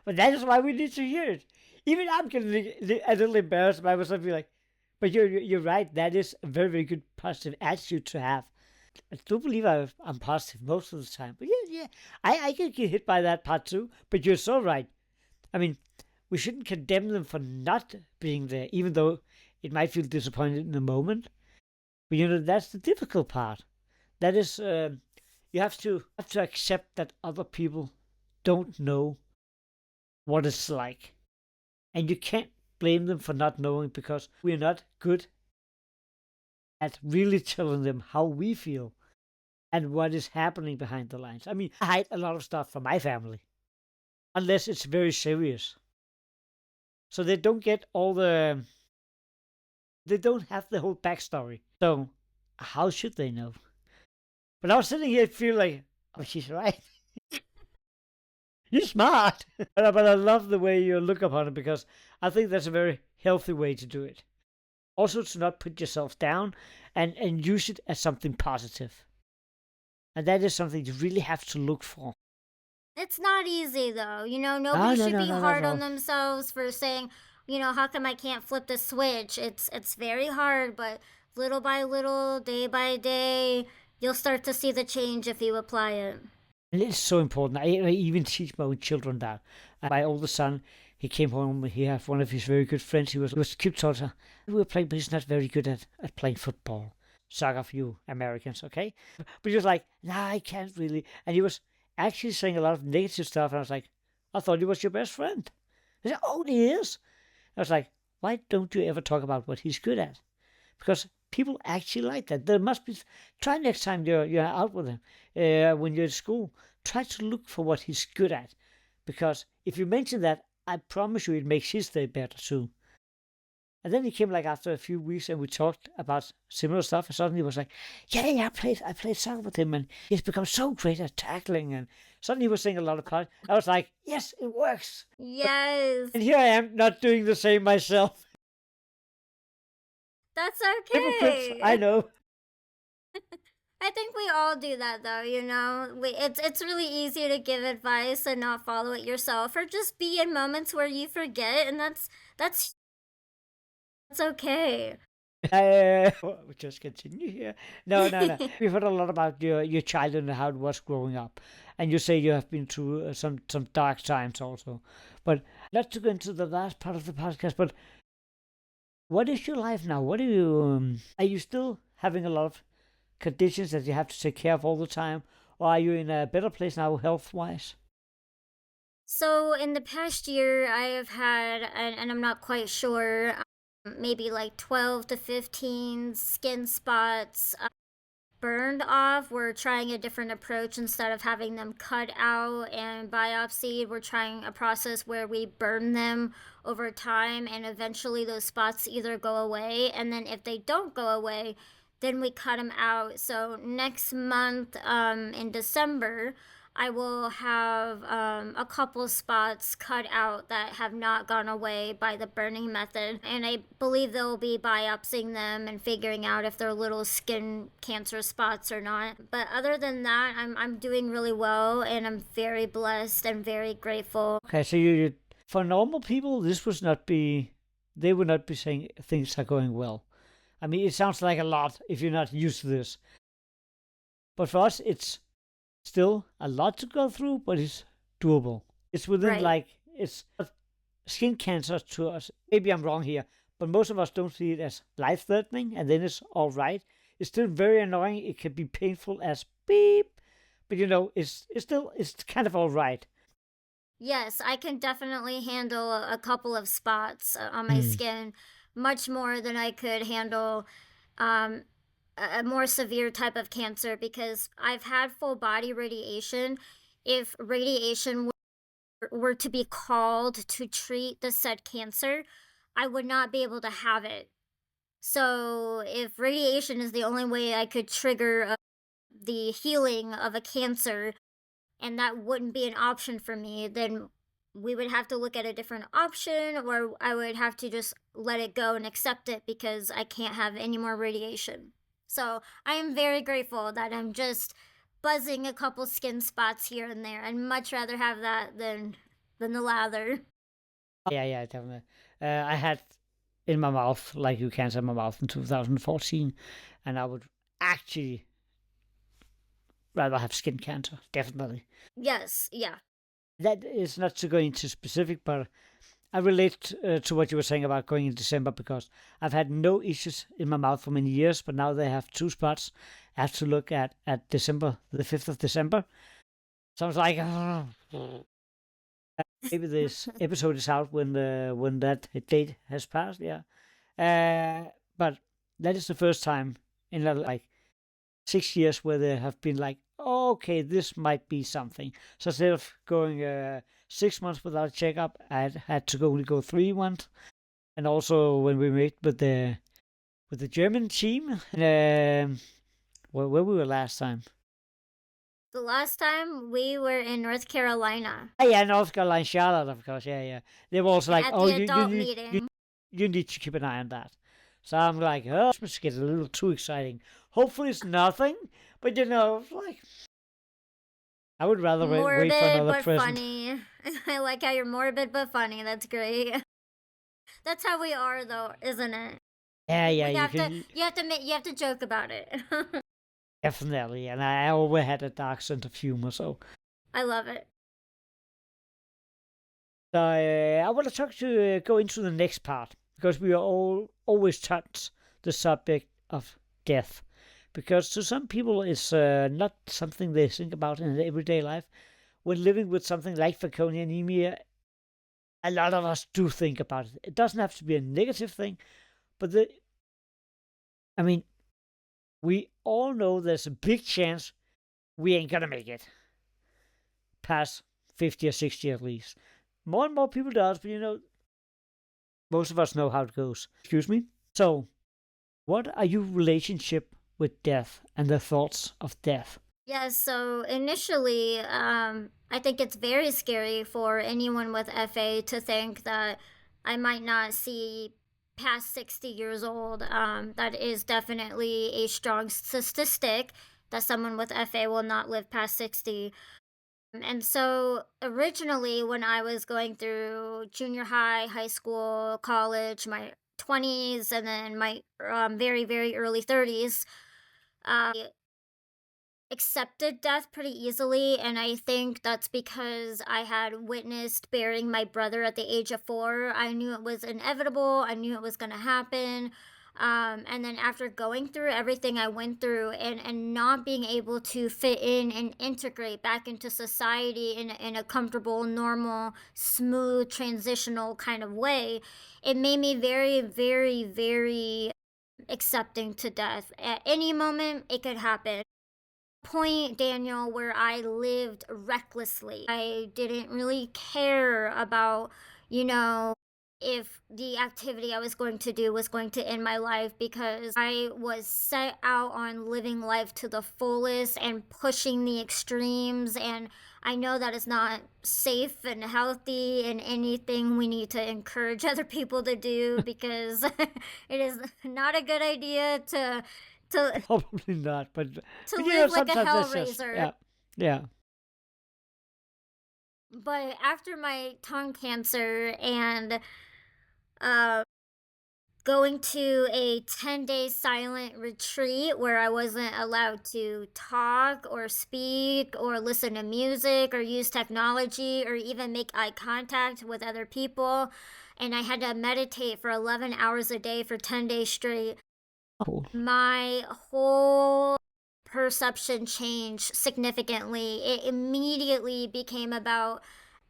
but that is why we need to hear it. Even I'm getting a little embarrassed by myself. Be like, but you're right. That is a very, very good positive attitude to have. I do believe I'm positive most of the time. But yeah, I can get hit by that part too. But you're so right. I mean, we shouldn't condemn them for not being there, even though it might feel disappointed in the moment. But that's the difficult part. That is, you have to accept that other people don't know what it's like, and you can't blame them for not knowing, because we're not good at really telling them how we feel and what is happening behind the lines. I mean, I hide a lot of stuff from my family, unless it's very serious. So they don't get they don't have the whole backstory. So how should they know? But I was sitting here feeling like, oh, she's right. You're smart. But I love the way you look upon it, because I think that's a very healthy way to do it. Also, to not put yourself down and use it as something positive. And that is something you really have to look for. It's not easy though. Nobody should be hard on themselves for saying, how come I can't flip the switch? It's very hard, but little by little, day by day, you'll start to see the change if you apply it. And it's so important. I even teach my own children that. My oldest son, he came home, he had one of his very good friends. He was keep telling, we were playing, but he's not very good at playing football. Soccer for you Americans, okay? But he was like, nah, I can't really. And he was actually saying a lot of negative stuff. And I was like, I thought he was your best friend. He said, oh, he is. I was like, why don't you ever talk about what he's good at? Because people actually like that. There must be. Try next time you're out with him, when you're at school. Try to look for what he's good at, because if you mention that, I promise you, it makes his day better too. And then he came like after a few weeks, and we talked about similar stuff. And suddenly he was like, "Yeah, I played soccer with him, and he's become so great at tackling." And suddenly he was saying a lot of parts. I was like, "Yes, it works." Yes. And here I am, not doing the same myself. That's okay. I know. I think we all do that though, it's really easy to give advice and not follow it yourself, or just be in moments where you forget, and that's okay. We'll just continue here. No. We've heard a lot about your childhood and how it was growing up, and you say you have been through some dark times also. But Not to go into the last part of the podcast, but what is your life now? What are you still having a lot of conditions that you have to take care of all the time? Or are you in a better place now health-wise? So in the past year, I have had, and I'm not quite sure, maybe like 12 to 15 skin spots burned off. We're trying a different approach. Instead of having them cut out and biopsied, we're trying a process where we burn them over time, and eventually those spots either go away, and then if they don't go away, then we cut them out. So next month, in December, I will have a couple spots cut out that have not gone away by the burning method. And I believe they'll be biopsying them and figuring out if they're little skin cancer spots or not. But other than that, I'm doing really well, and I'm very blessed and very grateful. Okay, so you for normal people, they would not be saying things are going well. I mean, it sounds like a lot if you're not used to this. But for us, it's still a lot to go through, but it's doable. It's within Right. it's not skin cancer to us. Maybe I'm wrong here, but most of us don't see it as life-threatening, and then it's all right. It's still very annoying. It can be painful as beep, but it's kind of all right. Yes, I can definitely handle a couple of spots on my Mm. skin much more than I could handle um, a more severe type of cancer, because I've had full body radiation. If radiation were to be called to treat the said cancer, I would not be able to have it. So, if radiation is the only way I could trigger the healing of a cancer, and that wouldn't be an option for me, then we would have to look at a different option, or I would have to just let it go and accept it because I can't have any more radiation. So I am very grateful that I'm just buzzing a couple skin spots here and there. I'd much rather have that than the lather. Yeah, definitely. I had in my mouth, like you cancer in my mouth in 2014, and I would actually rather have skin cancer, definitely. Yes, yeah. That is not to go into specific, but I relate to what you were saying about going in December because I've had no issues in my mouth for many years, but now they have two spots. I have to look at December, the 5th of December. So I was like, oh. Maybe this episode is out when that date has passed. Yeah, but that is the first time in like 6 years where they have been like, oh, okay, this might be something. So instead of going 6 months without a checkup, I had to only go 3 months. And also when we met with the German team, where we were last time. The last time we were in North Carolina Oh, yeah, North Carolina, Charlotte, of course. Yeah. They were also like, at oh, the you adult need meeting. you need to keep an eye on that. So I'm like, oh, this gets a little too exciting. Hopefully it's nothing, but like, I would rather wait for Morbid another but present. funny. I like how you're morbid but funny. That's great. That's how we are, though, isn't it? Yeah, We you have to. can You have to joke about it. definitely, and I always had a dark sense of humor, so. I love it. So I want to go into the next part because we are always touch the subject of death, because to some people it's not something they think about in their everyday life. When living with something like Fanconi anemia, a lot of us do think about it. It doesn't have to be a negative thing, but I mean, we all know there's a big chance we ain't gonna make it past 50 or 60 at least. More and more people does, but most of us know how it goes. Excuse me. So, what are your relationship with death and the thoughts of death? Yeah, so initially, I think it's very scary for anyone with FA to think that I might not see past 60 years old. That is definitely a strong statistic that someone with FA will not live past 60. And so originally, when I was going through junior high, high school, college, my 20s, and then my very, very early 30s, accepted death pretty easily, and I think that's because I had witnessed burying my brother at the age of 4. I knew it was inevitable, I knew it was going to happen. And then after going through everything I went through and not being able to fit in and integrate back into society in a comfortable, normal, smooth, transitional kind of way, it made me very, very, very accepting to death. At any moment, it could happen. Point, Daniel, where I lived recklessly. I didn't really care about, you know, if the activity I was going to do was going to end my life, because I was set out on living life to the fullest and pushing the extremes. And I know that is not safe and healthy and anything we need to encourage other people to do, because it is not a good idea to Probably not, but live like a sometimes it's just, hellraiser. yeah. But after my tongue cancer and uh, going to a 10-day silent retreat where I wasn't allowed to talk or speak or listen to music or use technology or even make eye contact with other people, and I had to meditate for 11 hours a day for 10 days straight, Oh, my whole perception changed significantly. It immediately became about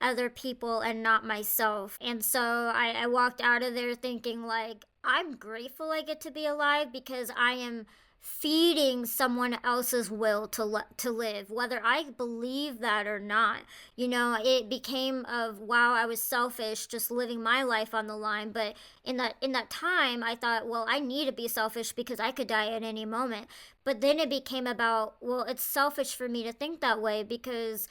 other people and not myself. And so I walked out of there thinking, like, I'm grateful I get to be alive because I am feeding someone else's will to live, whether I believe that or not. It became of, wow, I was selfish just living my life on the line. But in that time, I thought, well, I need to be selfish because I could die at any moment. But then it became about, well, it's selfish for me to think that way because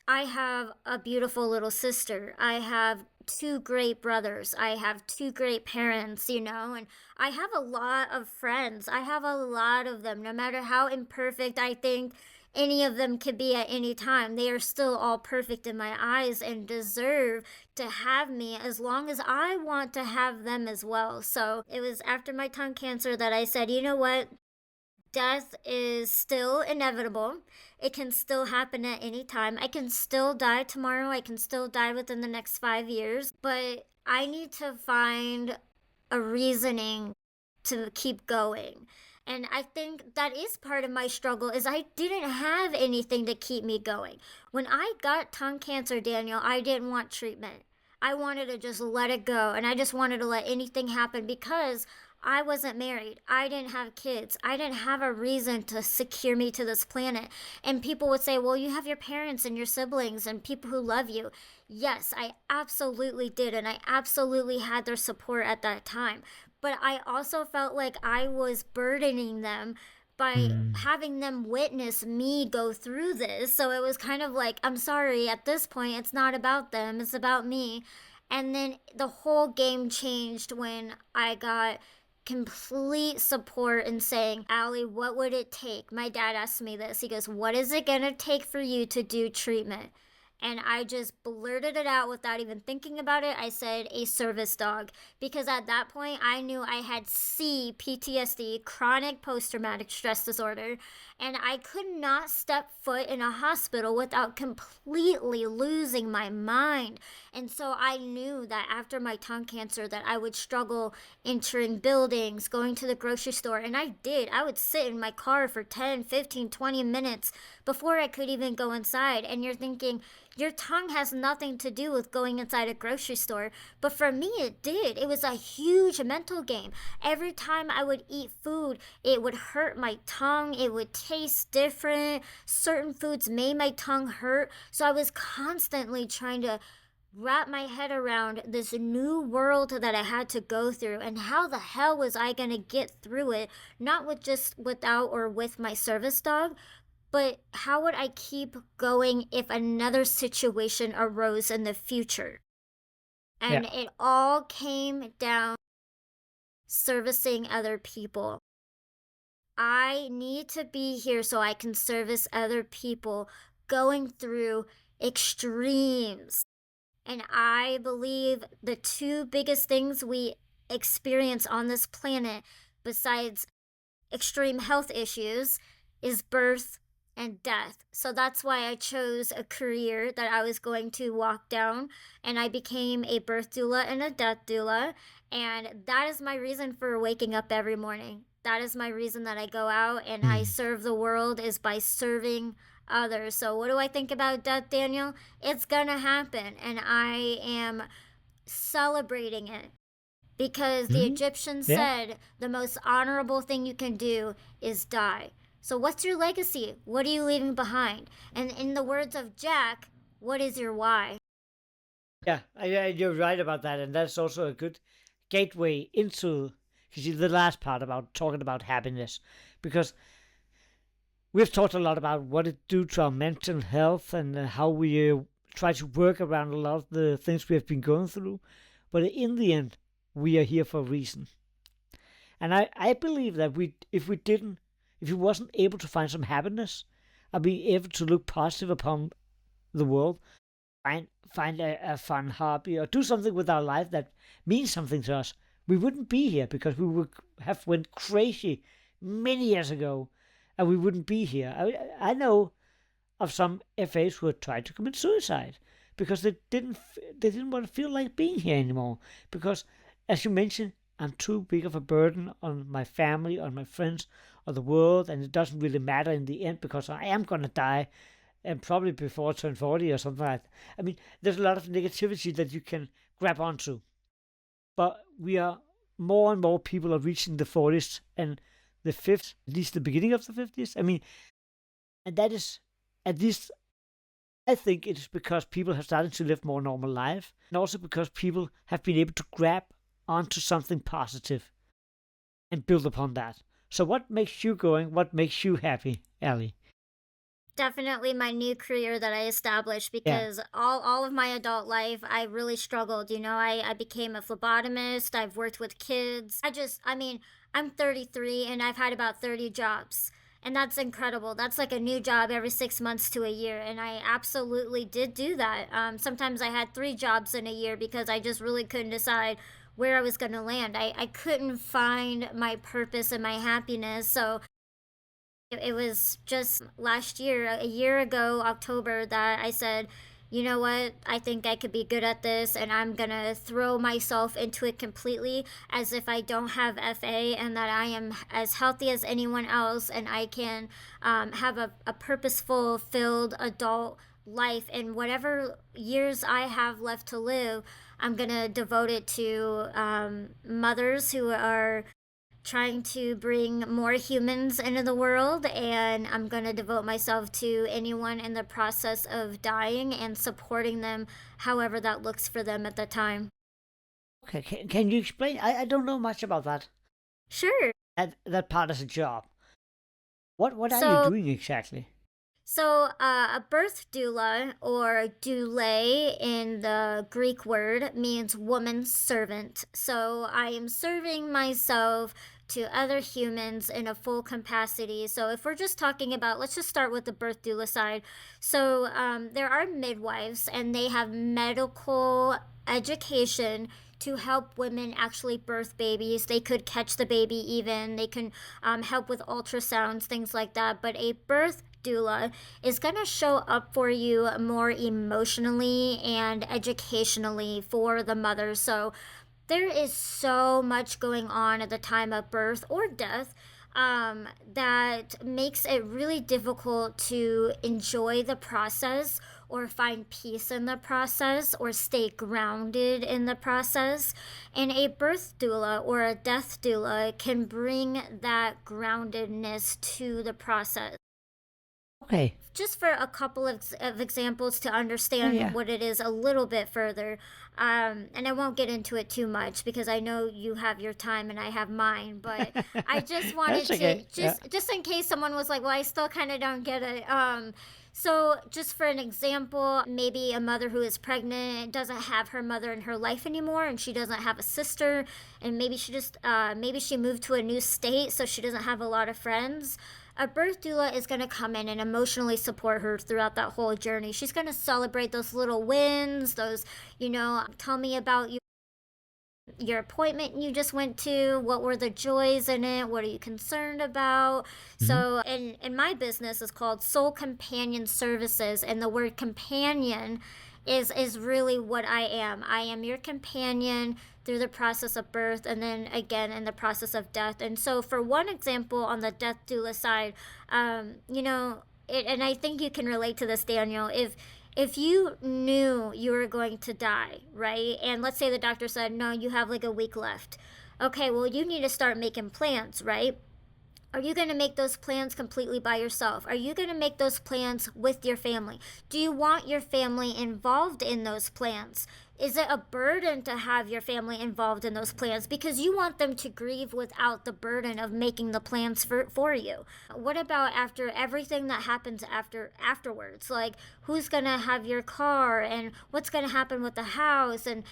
I have a beautiful little sister. I have two great brothers. I have two great parents, and I have a lot of friends. I have a lot of them. No matter how imperfect I think any of them could be at any time, they are still all perfect in my eyes and deserve to have me as long as I want to have them as well. So it was after my tongue cancer that I said, you know what? Death is still inevitable. It can still happen at any time. I can still die tomorrow. I can still die within the next 5 years. But I need to find a reasoning to keep going. And I think that is part of my struggle is I didn't have anything to keep me going. When I got tongue cancer, Daniel, I didn't want treatment. I wanted to just let it go, and I just wanted to let anything happen because I wasn't married. I didn't have kids. I didn't have a reason to secure me to this planet. And people would say, well, you have your parents and your siblings and people who love you. Yes, I absolutely did. And I absolutely had their support at that time. But I also felt like I was burdening them by having them witness me go through this. So it was kind of like, I'm sorry, at this point, it's not about them, it's about me. And then the whole game changed when I got complete support in saying, Allie, what would it take? My dad asked me this. He goes, what is it going to take for you to do treatment? And I just blurted it out without even thinking about it. I said a service dog because at that point I knew I had PTSD, chronic post-traumatic stress disorder, and I could not step foot in a hospital without completely losing my mind. And so I knew that after my tongue cancer that I would struggle entering buildings, going to the grocery store, and I did. I would sit in my car for 10, 15, 20 minutes before I could even go inside. And you're thinking, your tongue has nothing to do with going inside a grocery store. But for me, it did. It was a huge mental game. Every time I would eat food, it would hurt my tongue. It would taste different. Certain foods made my tongue hurt. So I was constantly trying to wrap my head around this new world that I had to go through, and how the hell was I going to get through it, not with just without or with my service dog, but how would I keep going if another situation arose in the future? And yeah. it all came down servicing other people. I need to be here so I can service other people going through extremes. And I believe the two biggest things we experience on this planet, besides extreme health issues, is birth and death. So that's why I chose a career that I was going to walk down, and I became a birth doula and a death doula. And that is my reason for waking up every morning. That is my reason that I go out and I Hmm. serve the world, is by serving others. So what do I think about death, Daniel? It's gonna happen, and I am celebrating it because the Hmm. Egyptians Yeah. said the most honorable thing you can do is die. So, what's your legacy? What are you leaving behind? And in the words of Jack, what is your why? Yeah, you're right about that, and that's also a good gateway into, you see, the last part about talking about happiness, because we've talked a lot about what it do to our mental health and how we try to work around a lot of the things we have been going through, but in the end, we are here for a reason, and I believe that if we wasn't able to find some happiness, and be able to look positive upon the world, find a fun hobby or do something with our life that means something to us, we wouldn't be here, because we would have went crazy many years ago, and we wouldn't be here. I know of some FAs who had tried to commit suicide because they didn't want to feel like being here anymore, because, as you mentioned, I'm too big of a burden on my family, on my friends, on the world, and it doesn't really matter in the end because I am gonna die, and probably before I turn 40 or something like that. I mean, there's a lot of negativity that you can grab onto. But we are, more and more people are reaching the 40s and the 50s, at least the beginning of the 50s. I mean, and that is, at least, I think it is because people have started to live more normal life, and also because people have been able to grab onto something positive and build upon that. So, what makes you going? What makes you happy, Allie? Definitely my new career that I established, Yeah. because all of my adult life I really struggled. I became a phlebotomist, I've worked with kids. I mean, I'm 33 and I've had about 30 jobs. And that's incredible. That's like a new job every 6 months to a year. And I absolutely did do that. Sometimes I had 3 jobs in a year because I just really couldn't decide where I was going to land. I couldn't find my purpose and my happiness. So it was just last year, a year ago, October, that I said, you know what, I think I could be good at this, and I'm gonna throw myself into it completely as if I don't have FA, and that I am as healthy as anyone else, and I can have a purposeful, filled adult life. And whatever years I have left to live, I'm gonna devote it to mothers who are trying to bring more humans into the world, and I'm going to devote myself to anyone in the process of dying and supporting them however that looks for them at the time. Okay, can you explain? I don't know much about that. Sure. That part is a job. What are you So doing exactly? a birth doula, or doule in the Greek word, means woman servant. So I am serving myself to other humans in a full capacity. So if we're just talking about, let's just start with the birth doula side. So there are midwives, and they have medical education to help women actually birth babies. They could catch the baby even. They can help with ultrasounds, things like that. But a birth doula is going to show up for you more emotionally and educationally for the mother. So there is so much going on at the time of birth or death, that makes it really difficult to enjoy the process or find peace in the process or stay grounded in the process. And a birth doula or a death doula can bring that groundedness to the process. Okay. Just for a couple of examples to Yeah, understand yeah. what it is a little bit further, and I won't get into it too much because I know you have your time and I have mine, but I just That's wanted to, okay. Yeah. just in case someone was like, well, I still kind of don't get it. So just for an example, maybe a mother who is pregnant doesn't have her mother in her life anymore, and she doesn't have a sister, and maybe she moved to a new state, so she doesn't have a lot of friends. A birth doula is going to come in and emotionally support her throughout that whole journey. She's going to celebrate those little wins, those, tell me about you. your appointment you just went to, what were the joys in it, what are you concerned about. Hmm. So in my business is called Soul Companion Services, and the word companion is really what I am your companion through the process of birth, and then again in the process of death. And so for one example, on the death doula side, and I think you can relate to this, Daniel. If you knew you were going to die, right? And let's say the doctor said, no, you have like a week left. Okay, well, you need to start making plans, right? Are you going to make those plans completely by yourself? Are you going to make those plans with your family? Do you want your family involved in those plans? Is it a burden to have your family involved in those plans because you want them to grieve without the burden of making the plans for you? What about after everything that happens afterwards? Like, who's going to have your car, and what's going to happen with the house, and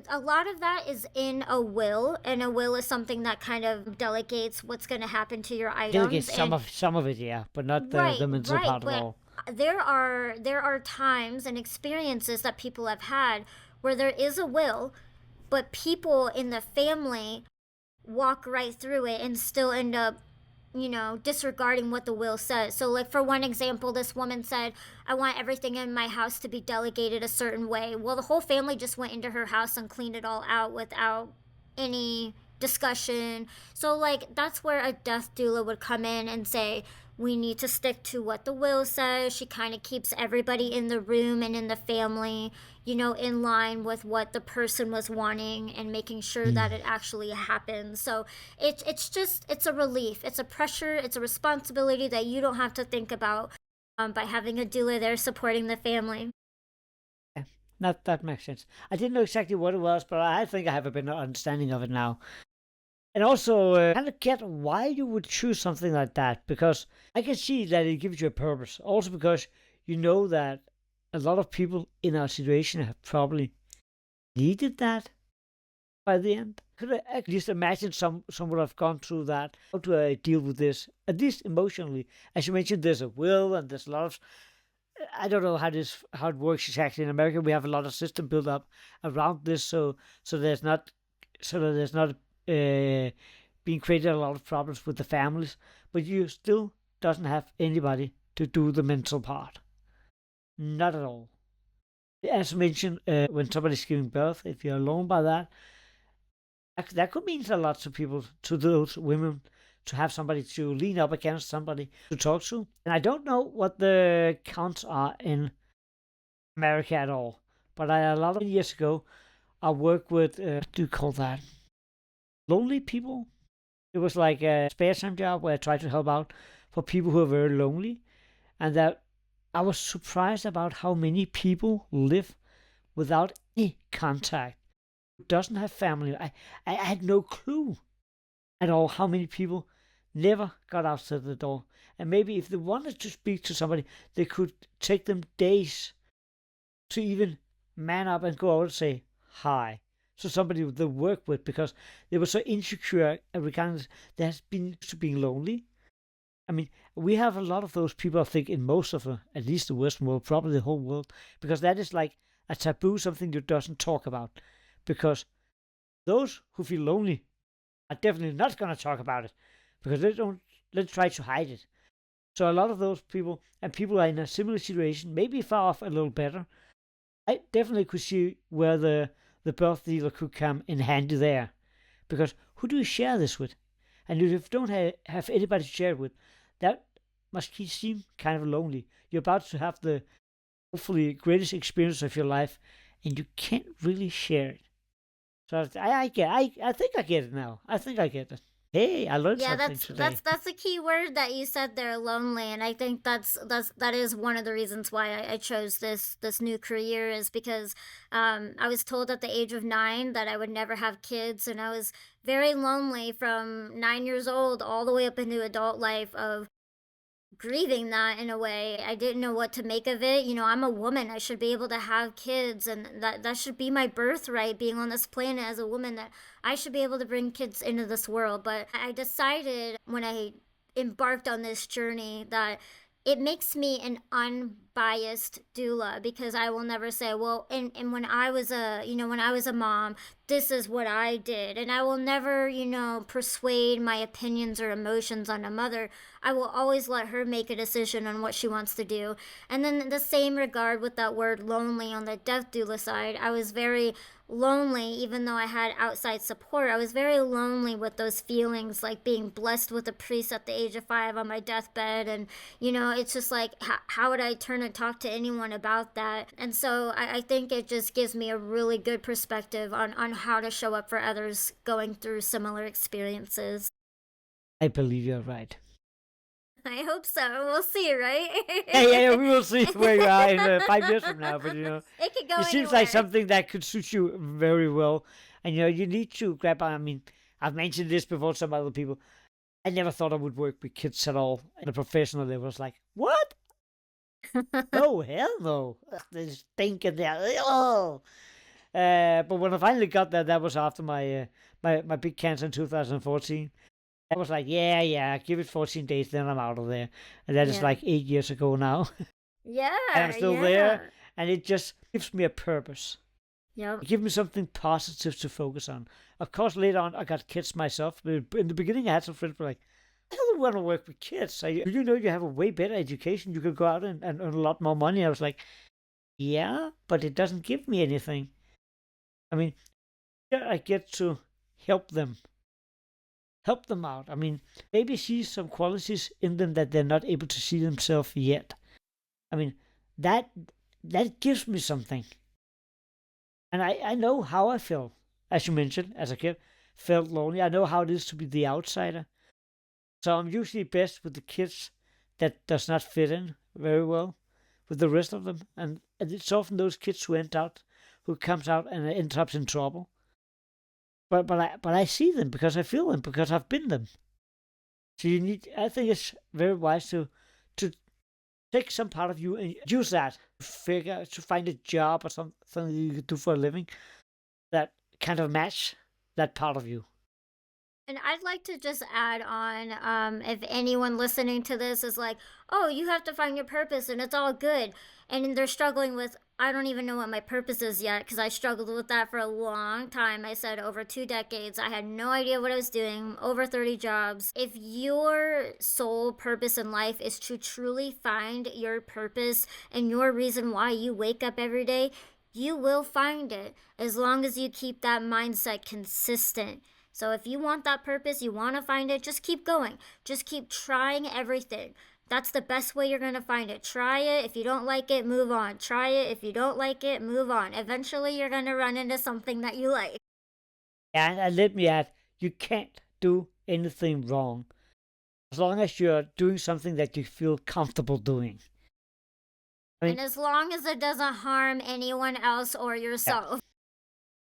a lot of that is in a will, and a will is something that kind of delegates what's going to happen to your Delegate items. some And of it, yeah, but not right, the mental right, part at but all. there are times and experiences that people have had where there is a will, but people in the family walk right through it and still end up disregarding what the will says. So, like, for one example, this woman said, I want everything in my house to be delegated a certain way. Well, the whole family just went into her house and cleaned it all out without any discussion. So, like, that's where a death doula would come in and say, we need to stick to what the will says. She kind of keeps everybody in the room and in the family, in line with what the person was wanting and making sure Mm. that it actually happens. So it's a relief, it's a pressure, it's a responsibility that you don't have to think about by having a doula there supporting the family. Yeah, that makes sense. I didn't know exactly what it was, but I think I have a better understanding of it now. And also, kind of get why you would choose something like that, because I can see that it gives you a purpose. Also, because you know that a lot of people in our situation have probably needed that by the end. Could I at least imagine someone have gone through that? How do I deal with this? At least emotionally, as you mentioned, there's a will and there's a lot of. I don't know how it works exactly in America. We have a lot of system built up around this, so there's not being created a lot of problems with the families, but you still doesn't have anybody to do the mental part. Not at all. As mentioned, when somebody's giving birth, if you're alone by that could mean a lot to people, to those women, to have somebody to lean up against, somebody to talk to. And I don't know what the counts are in America at all, but a lot of years ago, I worked with, what do you call that? Lonely people. It was like a spare time job where I tried to help out for people who are very lonely, and that I was surprised about how many people live without any contact, who doesn't have family. I had no clue at all how many people never got outside the door. And maybe if they wanted to speak to somebody, they could take them days to even man up and go out and say hi. So somebody they work with, because they were so insecure regarding they has been used to being lonely. I mean, we have a lot of those people, I think, in most of at least the Western world, probably the whole world, because that is like a taboo, something you doesn't talk about. Because those who feel lonely are definitely not going to talk about it, because they try to hide it. So a lot of those people, and people are in a similar situation, maybe far off a little better. I definitely could see where the birth dealer could come in handy there, because who do you share this with? And if you don't have anybody to share it with, that must seem kind of lonely. You're about to have the hopefully greatest experience of your life, and you can't really share it. So I think I get it now. I think I get it. Hey, I learned Yeah, something that's today. that's that's the key word that you said there, lonely. And I think that is one of the reasons why I chose this new career, is because I was told at the age of 9 that I would never have kids, and I was very lonely from 9 years old all the way up into adult life, of grieving that in a way. I didn't know what to make of it. I'm a woman. I should be able to have kids, and that should be my birthright, being on this planet as a woman, that I should be able to bring kids into this world. But I decided when I embarked on this journey that it makes me an unbiased doula, because I will never say, well, and when I was when I was a mom, this is what I did. And I will never, persuade my opinions or emotions on a mother. I will always let her make a decision on what she wants to do. And then in the same regard with that word lonely on the death doula side, I was very lonely. Even though I had outside support, I was very lonely with those feelings, like being blessed with a priest at the age of 5 on my deathbed. And it's just like, how would I turn and talk to anyone about that? And so I think it just gives me a really good perspective on how to show up for others going through similar experiences. I believe you're right. I hope so. We'll see, right? Yeah, we will see where you are in 5 years from now. But it could go it seems anywhere. like something that could suit you very well. And you need to grab on. I mean, I've mentioned this before to some other people. I never thought I would work with kids at all. And the professional level was like, what? No, hell no. They stink in there. Oh. But when I finally got there, that was after my big cancer in 2014. I was like, yeah, give it 14 days, then I'm out of there. And that is like 8 years ago now. Yeah. And I'm still there. And it just gives me a purpose. Yep. It gives me something positive to focus on. Of course, later on, I got kids myself. But in the beginning, I had some friends who were like, I don't want to work with kids. You have a way better education. You could go out and earn a lot more money. I was like, yeah, but it doesn't give me anything. I mean, yeah, I get to help them out. I mean, maybe see some qualities in them that they're not able to see themselves yet. I mean, that gives me something. And I know how I feel, as you mentioned, as a kid, felt lonely. I know how it is to be the outsider. So I'm usually best with the kids that does not fit in very well with the rest of them. And it's often those kids who comes out and ends up in trouble. But I see them because I feel them, because I've been them. So I think it's very wise to take some part of you and use that to find a job or something you could do for a living that kind of match that part of you. And I'd like to just add on, if anyone listening to this is like, oh, you have to find your purpose and it's all good. And they're struggling with, I don't even know what my purpose is yet, because I struggled with that for a long time. I said over 2 decades, I had no idea what I was doing, over 30 jobs. If your sole purpose in life is to truly find your purpose and your reason why you wake up every day, you will find it, as long as you keep that mindset consistent. So if you want that purpose, you want to find it, just keep going. Just keep trying everything. That's the best way you're going to find it. Try it. If you don't like it, move on. Try it. If you don't like it, move on. Eventually, you're going to run into something that you like. And let me add, you can't do anything wrong as long as you're doing something that you feel comfortable doing. And as long as it doesn't harm anyone else or yourself.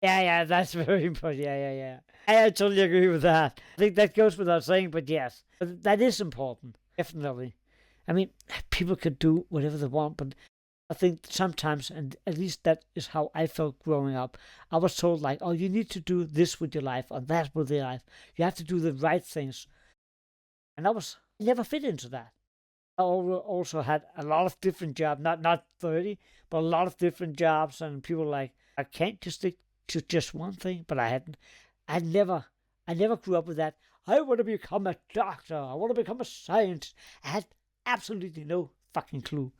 Yeah, that's very important. Yeah. I totally agree with that. I think that goes without saying, but yes, that is important, definitely. I mean, people could do whatever they want, but I think sometimes, and at least that is how I felt growing up, I was told like, oh, you need to do this with your life or that with your life. You have to do the right things. And I never fit into that. I also had a lot of different jobs, not 30, but a lot of different jobs, and people were like, I can't just stick to just one thing, but I never grew up with that. I want to become a doctor. I want to become a scientist. I had absolutely no fucking clue.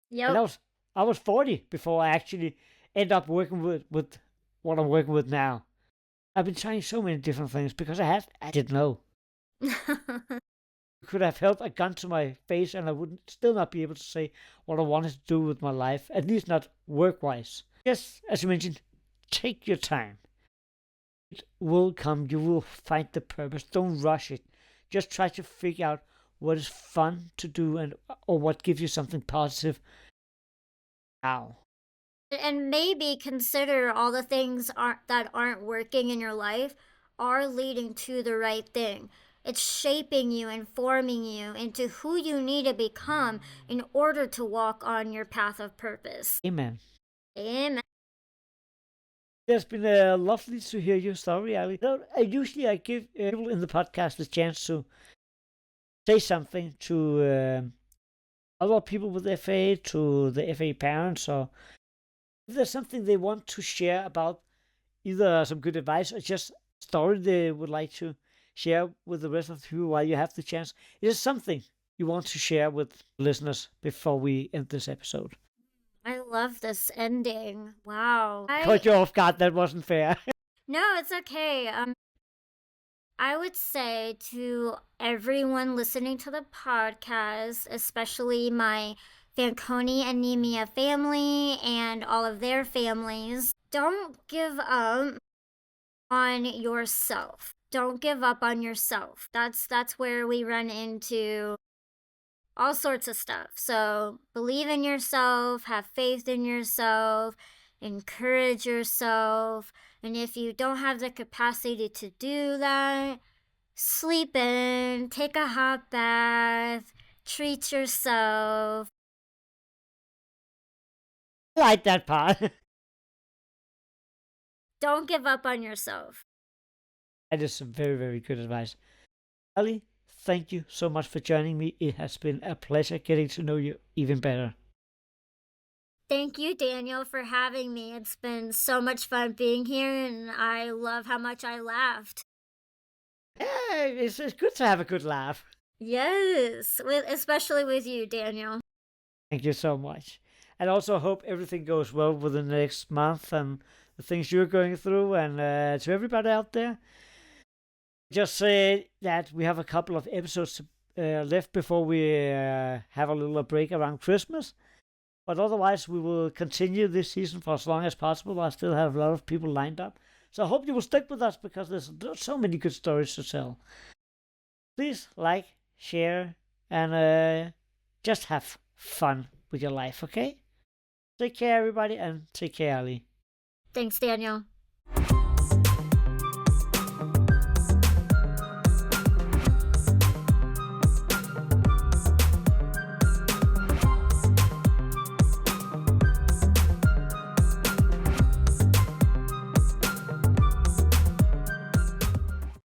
Yep. And I was 40 before I actually ended up working with what I'm working with now. I've been trying so many different things because I didn't know. Could have held a gun to my face and I would still not be able to say what I wanted to do with my life, at least not work-wise. Yes, as you mentioned, take your time. It will come. You will find the purpose. Don't rush it. Just try to figure out what is fun to do or what gives you something positive now. And maybe consider all the things that aren't working in your life are leading to the right thing. It's shaping you and forming you into who you need to become in order to walk on your path of purpose. Amen. Amen. It's been lovely to hear your story, Allie. Usually I give people in the podcast the chance to say something to other people with FA, to the FA parents, or if there's something they want to share about, either some good advice or just a story they would like to share with the rest of you while you have the chance. Is there something you want to share with listeners before we end this episode? I love this ending. Wow. Caught you off guard. That wasn't fair. No, it's okay. I would say to everyone listening to the podcast, especially my Fanconi anemia family and all of their families, don't give up on yourself. Don't give up on yourself. That's where we run into all sorts of stuff. So believe in yourself, have faith in yourself, encourage yourself. And if you don't have the capacity to do that, sleep in, take a hot bath, treat yourself. I like that part. Don't give up on yourself. That is some very, very good advice. Allie, thank you so much for joining me. It has been a pleasure getting to know you even better. Thank you, Daniel, for having me. It's been so much fun being here, and I love how much I laughed. Yeah, it's good to have a good laugh. Yes, especially with you, Daniel. Thank you so much. And also hope everything goes well with the next month and the things you're going through. And to everybody out there, just say that we have a couple of episodes left before we have a little break around Christmas. But otherwise, we will continue this season for as long as possible. I still have a lot of people lined up. So I hope you will stick with us because there's so many good stories to tell. Please like, share, and just have fun with your life, okay? Take care, everybody, and take care, Allie. Thanks, Daniel.